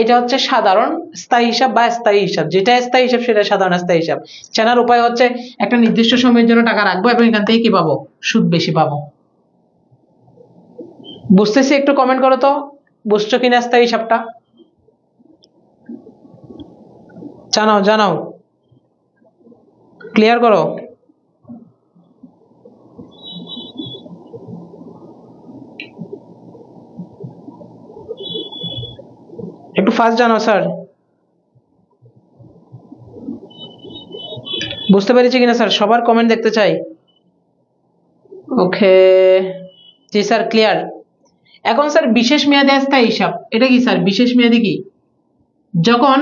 এটা হচ্ছে সাধারণ স্থায়ী হিসাব বা স্থায়ী হিসাব। যেটা স্থায়ী হিসাব সেটা সাধারণ স্থায়ী হিসাব। চেনার উপায় হচ্ছে একটা নির্দিষ্ট সময়ের জন্য টাকা রাখবো এবং এখান থেকে কি পাবো? সুদ বেশি পাবো। বুঝতেছি? একটু কমেন্ট করো তো বুঝছো কিনা স্থায়ী হিসাবটা, জানাও ক্লিয়ার করো। একটু ফাস্ট জানাও স্যার। বুঝতে পেরেছি কিনা স্যার? সবার কমেন্ট দেখতে চাই। ওকে, জি স্যার ক্লিয়ার। এখন স্যার বিশেষ মেয়াদী স্থায়ী হিসাব, এটা কি স্যার? বিশেষ মেয়াদী কি? যখন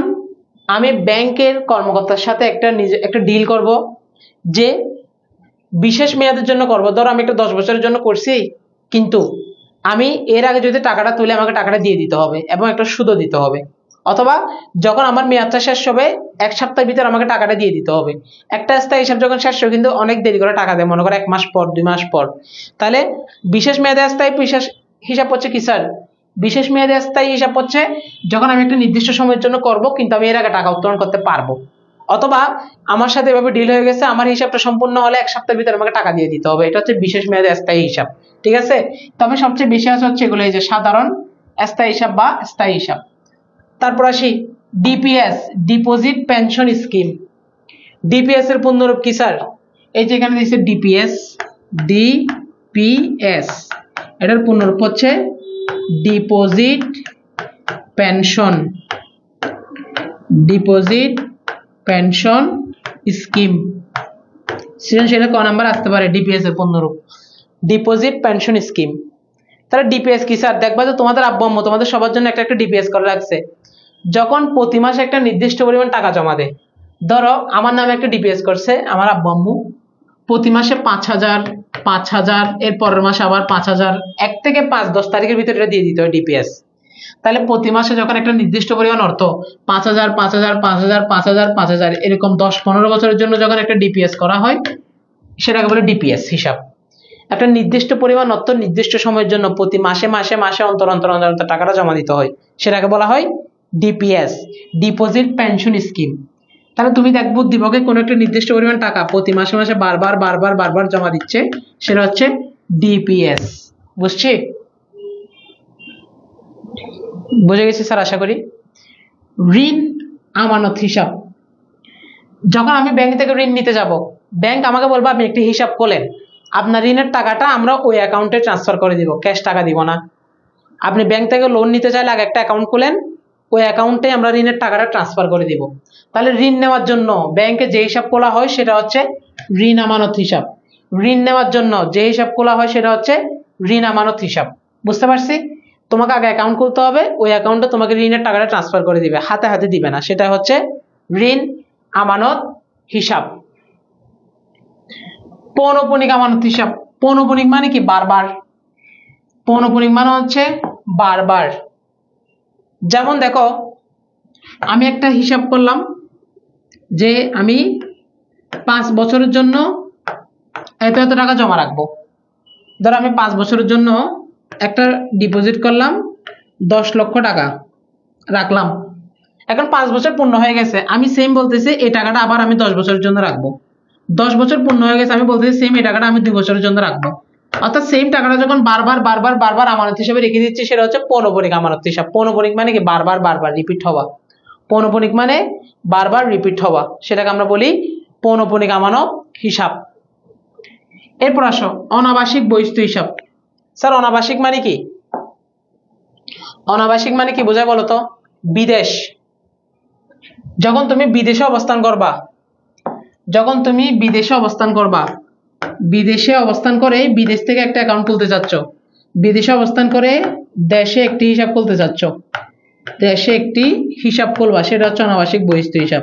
আমি ব্যাংকের কর্মকর্তার সাথে একটা ডিল করব যে বিশেষ মেয়াদের জন্য করব। ধরো আমি একটা 10 বছরের জন্য করছি, কিন্তু আমি এর আগে যদি টাকাটা তুলে আমাকে টাকাটা দিয়ে দিতে হবে এবং একটা সুদও দিতে হবে। অথবা যখন আমার মেয়াদটা শেষ হবে 1 সপ্তাহের ভিতর আমাকে টাকাটা দিয়ে দিতে হবে। একটা স্থায়ী হিসাব যখন শেষ হবে কিন্তু অনেক দেরি করে টাকা দেয়, মনে করো 1 মাস পর 2 মাস পর। তাহলে বিশেষ মেয়াদে স্থায়ী হিসাব হচ্ছে কি স্যার? বিশেষ মেয়াদে স্থায়ী হিসাব হচ্ছে যখন আমি একটা নির্দিষ্ট সময়ের জন্য করব কিন্তু আমি এর আগে টাকা উত্তোলন করতে পারবো, অথবা আমার সাথে এভাবে ডিল হয়ে গেছে, আমার হিসাবটা সম্পূর্ণ হলে 1 সপ্তাহের ভিতরে আমাকে টাকা দিয়ে দিতে হবে। এটা হচ্ছে বিশেষ মেয়াদে স্থায়ী হিসাব। ঠিক আছে? তবে সবচেয়ে বেশি আছে হচ্ছে এগুলো, এই যে সাধারণ স্থায়ী হিসাব বা স্থায়ী হিসাব। তারপর আসি DPS, deposit pension scheme. DPS এর পূর্ণরূপ কি স্যার? এই যে এখানে দিয়েছে ডিপিএস, এটার পূর্ণরূপ হচ্ছে deposit pension deposit pension scheme. সৃজনশীলে ক নাম্বার আসতে পারে? ডিপিএস এর পূর্ণরূপ ডিপোজিট পেনশন স্কিম। তাহলে ডিপিএস কি স্যার? দেখবা যে তোমাদের আব্বু আম্মু তোমাদের সবার জন্য একটা একটা ডিপিএস করে রাখছে। যখন প্রতি মাসে একটা নির্দিষ্ট পরিমাণ টাকা জমা দেয়, ধরো আমার নামে একটা ডিপিএস করছে আমার আব্বু আম্মু, প্রতি মাসে 5,000 5,000, এর পরের মাসে আবার 5,000, 1 থেকে 5-10 তারিখের ভিতরে এটা দিয়ে দিতে হয় ডিপিএস। তাহলে প্রতি মাসে যখন একটা নির্দিষ্ট পরিমাণ অর্থ 5,000 5,000 5,000 5,000 5,000 এরকম 10-15 বছরের জন্য যখন একটা ডিপিএস করা হয় সেটাকে বলে ডিপিএস হিসাব। একটা নির্দিষ্ট পরিমাণ অর্থ নির্দিষ্ট সময়ের জন্য প্রতি মাসে মাসে মাসে অন্তর অন্তর অন্তর অন্তর টাকাটা জমা দিতে হয়, সেটাকে বলা হয় ডিপিএস, ডিপোজিট পেনশন স্কিম। তাহলে তুমি দেখ বুদ্ধিভোগে কোনো একটা নির্দিষ্ট পরিমাণ টাকা প্রতি মাসে মাসে বারবার বারবার বারবার জমা দিচ্ছে, সেটা হচ্ছে ডিপিএস। বুঝছি? বুঝে গেছি স্যার আশা করি। ঋণ আমানত হিসাব। যখন আমি ব্যাংক থেকে ঋণ নিতে যাব, ব্যাংক আমাকে বলবে আপনি একটি হিসাব খোলেন, আপনার ঋণের টাকাটা আমরা ওই অ্যাকাউন্টে ট্রান্সফার করে দিব, ক্যাশ টাকা দিব না। আপনি ব্যাংক থেকে লোন নিতে চাইলে আগে একটা অ্যাকাউন্ট খোলেন, ওই অ্যাকাউন্টে আমরা ঋণের টাকাটা ট্রান্সফার করে দিব। তাহলে ঋণ নেওয়ার জন্য ব্যাংকে যে হিসাব খোলা হয় সেটা হচ্ছে ঋণ আমানত হিসাব। ঋণ নেওয়ার জন্য যে হিসাব খোলা হয় সেটা হচ্ছে ঋণ আমানত হিসাব। বুঝতে পারছি? তোমাকে আগে অ্যাকাউন্ট খুলতে হবে, ওই অ্যাকাউন্টে তোমাকে ঋণের টাকাটা ট্রান্সফার করে দিবে, হাতে হাতে দিবে না, সেটা হচ্ছে ঋণ আমানত হিসাব। পৌনঃপুনিক আমানত হিসাব। পৌনঃপুনিক মানে কি? বারবার। পৌনঃপুনিক মানে হচ্ছে বারবার। যেমন দেখো আমি একটা হিসাব করলাম যে আমি 5 বছরের জন্য এত এত টাকা জমা রাখবো। ধরো আমি 5 বছরের জন্য একটা ডিপোজিট করলাম 10 লক্ষ টাকা রাখলাম। এখন 5 বছর পূর্ণ হয়ে গেছে, আমি সেম বলতেছি এই টাকাটা আবার আমি 10 বছরের জন্য রাখবো। 10 বছর পূর্ণ হয়ে গেছে, আমি বলতেছি সেম এই টাকাটা আমি 2 বছরের জন্য রাখবো। অর্থাৎ সেম টাকাটা যখন বারবার বারবার বারবার আমানত হিসেবে রেখে দিচ্ছি সেটা হচ্ছে পৌনঃপুনিক আমানত হিসাব। পৌনঃপুনিক মানে কি? বারবার বারবার রিপিট হওয়া। পৌনঃপুনিক মানে বারবার রিপিট হওয়া, সেটাকে আমরা বলি পৌনঃপুনিক আমানত হিসাব। এরপর আসো অনাবাসিক বহিঃস্থ হিসাব। স্যার অনাবাসিক মানে কি? অনাবাসিক মানে কি বোঝায় বলো তো? বিদেশ। যখন তুমি বিদেশে অবস্থান করবা, যখন তুমি বিদেশে অবস্থান করবা, বিদেশে অবস্থান করে বিদেশ থেকে একটা অ্যাকাউন্ট খুলতে চাচ্ছ, বিদেশে অবস্থান করে দেশে একটি হিসাব খুলতে চাচ্ছ, দেশে একটি হিসাব খুলবা, সেটা হচ্ছে অনাবাসিক বহিঃস্থ হিসাব।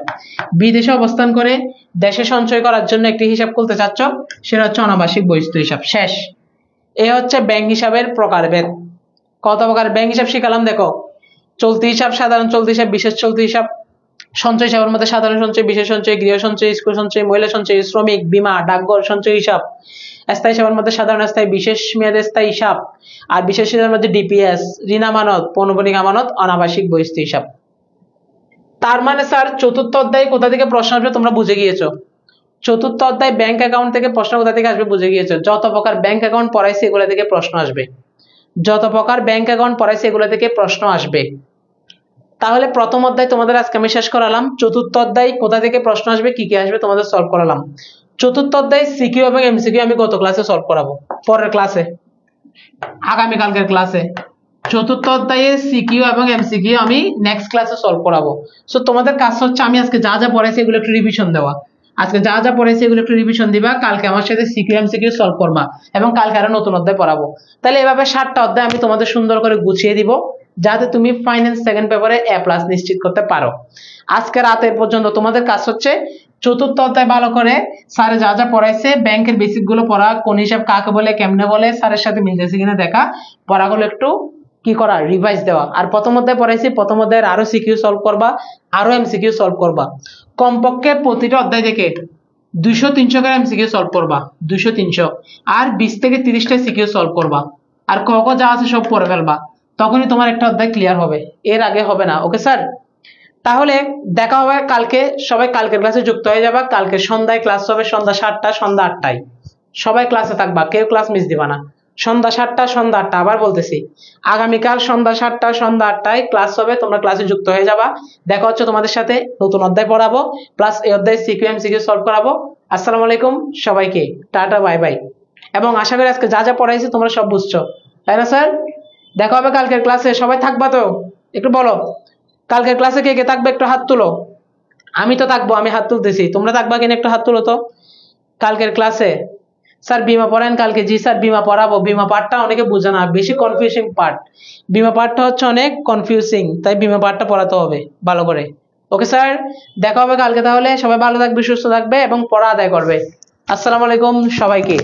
বিদেশে অবস্থান করে দেশে সঞ্চয় করার জন্য একটি হিসাব খুলতে চাচ্ছ, সেটা হচ্ছে অনাবাসিক বহিঃস্থ হিসাব। শেষ। এ হচ্ছে ব্যাংক হিসাবের প্রকারভেদ। কত প্রকার ব্যাংক হিসাব শিখালাম দেখো। চলতি হিসাব, সাধারণ চলতি হিসাব, বিশেষ চলতি হিসাব। সঞ্চয় হিসাবের মধ্যে সাধারণ সঞ্চয়, বিশেষ সঞ্চয়, গৃহ সঞ্চয়, স্কুল সঞ্চয়, মহিলা সঞ্চয়, শ্রমিক, বীমা, ডাকঘর সঞ্চয় হিসাব। স্থায়ী হিসাবের মধ্যে সাধারণ স্থায়ী, বিশেষ মেয়াদে স্থায়ী হিসাব। আর বিশেষ হিসাবের মধ্যে ডিপিএস, ঋণ আমানত, পৌনঃপুনিক আমানত, অনাবাসিক বহিঃস্থ হিসাব। তার মানে স্যার চতুর্থ অধ্যায়ে কোথা থেকে প্রশ্ন আসবে তোমরা বুঝে গিয়েছো। চতুর্থ অধ্যায় ব্যাংক অ্যাকাউন্ট থেকে প্রশ্ন কোথা থেকে আসবে বুঝে গিয়েছো। যত প্রকার ব্যাংক অ্যাকাউন্ট পড়াইছে এগুলো থেকে প্রশ্ন আসবে, যত প্রকার ব্যাংক অ্যাকাউন্ট পড়াইছে এগুলো থেকে প্রশ্ন আসবে। তাহলে প্রথম অধ্যায় তোমাদের আজকে আমি শেষ করালাম। চতুর্থ অধ্যায় কোথা থেকে প্রশ্ন আসবে, কি কি আসবে তোমাদের সলভ করালাম। চতুর্থ অধ্যায় সিকিউ এবং এমসিকিউ আমি গত ক্লাসে সলভ করাবো, পরের ক্লাসে, আগামীকালকের ক্লাসে। চতুর্থ অধ্যায়ে সিকিউ এবং এমসিকিউ আমি নেক্সট ক্লাসে সলভ করাবো। সো তোমাদের কাজ হচ্ছে আমি আজকে যা যা পড়াইছি এগুলো একটু রিভিশন দেওয়া। আজকে যা যা পড়াইছি এগুলো একটু রিভিশন দিবা, কালকে আমার সাথে সিকিউ এমসিকিউ সলভ করবা এবং কালকে আরো নতুন অধ্যায় পড়াবো। তাহলে এভাবে 7টা অধ্যায় আমি তোমাদের সুন্দর করে গুছিয়ে দিব যাতে তুমি ফাইনান্স সেকেন্ড পেপারে এ প্লাস নিশ্চিত করতে পারো। আজকে রাতের পর্যন্ত তোমাদের কাজ হচ্ছে চতুর্থ অধ্যায় ভালো করে স্যারে যা যা পড়াইছে ব্যাংকের বেসিক গুলো পড়া, কোন হিসাব কাকে বলে, কেমনে বলে, স্যারের সাথে মিলতেছে কিনা দেখা, পড়াগুলো একটু কি করা, রিভাইজ দেওয়া। আর প্রথম অধ্যায় পড়াইছি, প্রথম অধ্যায়ের আরো সিকিউ সলভ করবা, আরো এমসিকিউ সলভ করবা। কমপক্ষে প্রতিটা অধ্যায় থেকে 200-300 করে এমসিকিউ সলভ করবা, 200-300, আর 20 থেকে 30টা সিকিউ সলভ করবা। আর ক ক যা আছে সব পড়ে ফেলবা, তখনই তোমার একটা অধ্যায় ক্লিয়ার হবে, এর আগে হবে না। ওকে স্যার, তাহলে দেখা হবে কালকে। সবাই কালকের ক্লাসে যুক্ত হয়ে যাবা। কালকে সন্ধ্যায় ক্লাস হবে, সন্ধ্যা 7টা সন্ধ্যা 8টায় সবাই ক্লাসে থাকবা, কেউ ক্লাস মিস দিবা না। সন্ধ্যা 7টা সন্ধ্যা 8টা, আবার বলতেছি আগামীকাল সন্ধ্যা 7টা সন্ধ্যা 8টায় ক্লাস হবে, তোমরা ক্লাসে যুক্ত হয়ে যাবা। দেখা হচ্ছে তোমাদের সাথে, নতুন অধ্যায় পড়াবো প্লাস এই অধ্যায় সিকিউ এমসিকিউ সলভ করাবো। আসসালামু আলাইকুম সবাইকে, টাটা বাই বাই। এবং আশা করি আজকে যা যা পড়াইছি তোমরা সব বুঝছো, তাই না স্যার? দেখা হবে কালকের ক্লাসে, সবাই থাকবা তো? একটু বলো, কালকের ক্লাসে কে কে থাকবে একটু হাত তুলো। আমি তো থাকবো, আমি হাত তুলতেছি, তোমরা থাকবা কিনা একটু হাত তুলো তো। কালকের ক্লাসে স্যার বিমা পড়ান কালকে? জি স্যার বিমা পড়াবো। বিমা পার্টটা অনেকে বোঝে না, বেশি কনফিউজিং পার্ট। বিমা পার্টটা হচ্ছে অনেক কনফিউজিং, তাই বিমা পার্টটা পড়াতে হবে ভালো করে। ওকে স্যার, দেখা হবে কালকে তাহলে। সবাই ভালো থাকবে, সুস্থ থাকবে এবং পড়া আদায় করবে। আসসালামু আলাইকুম সবাইকে।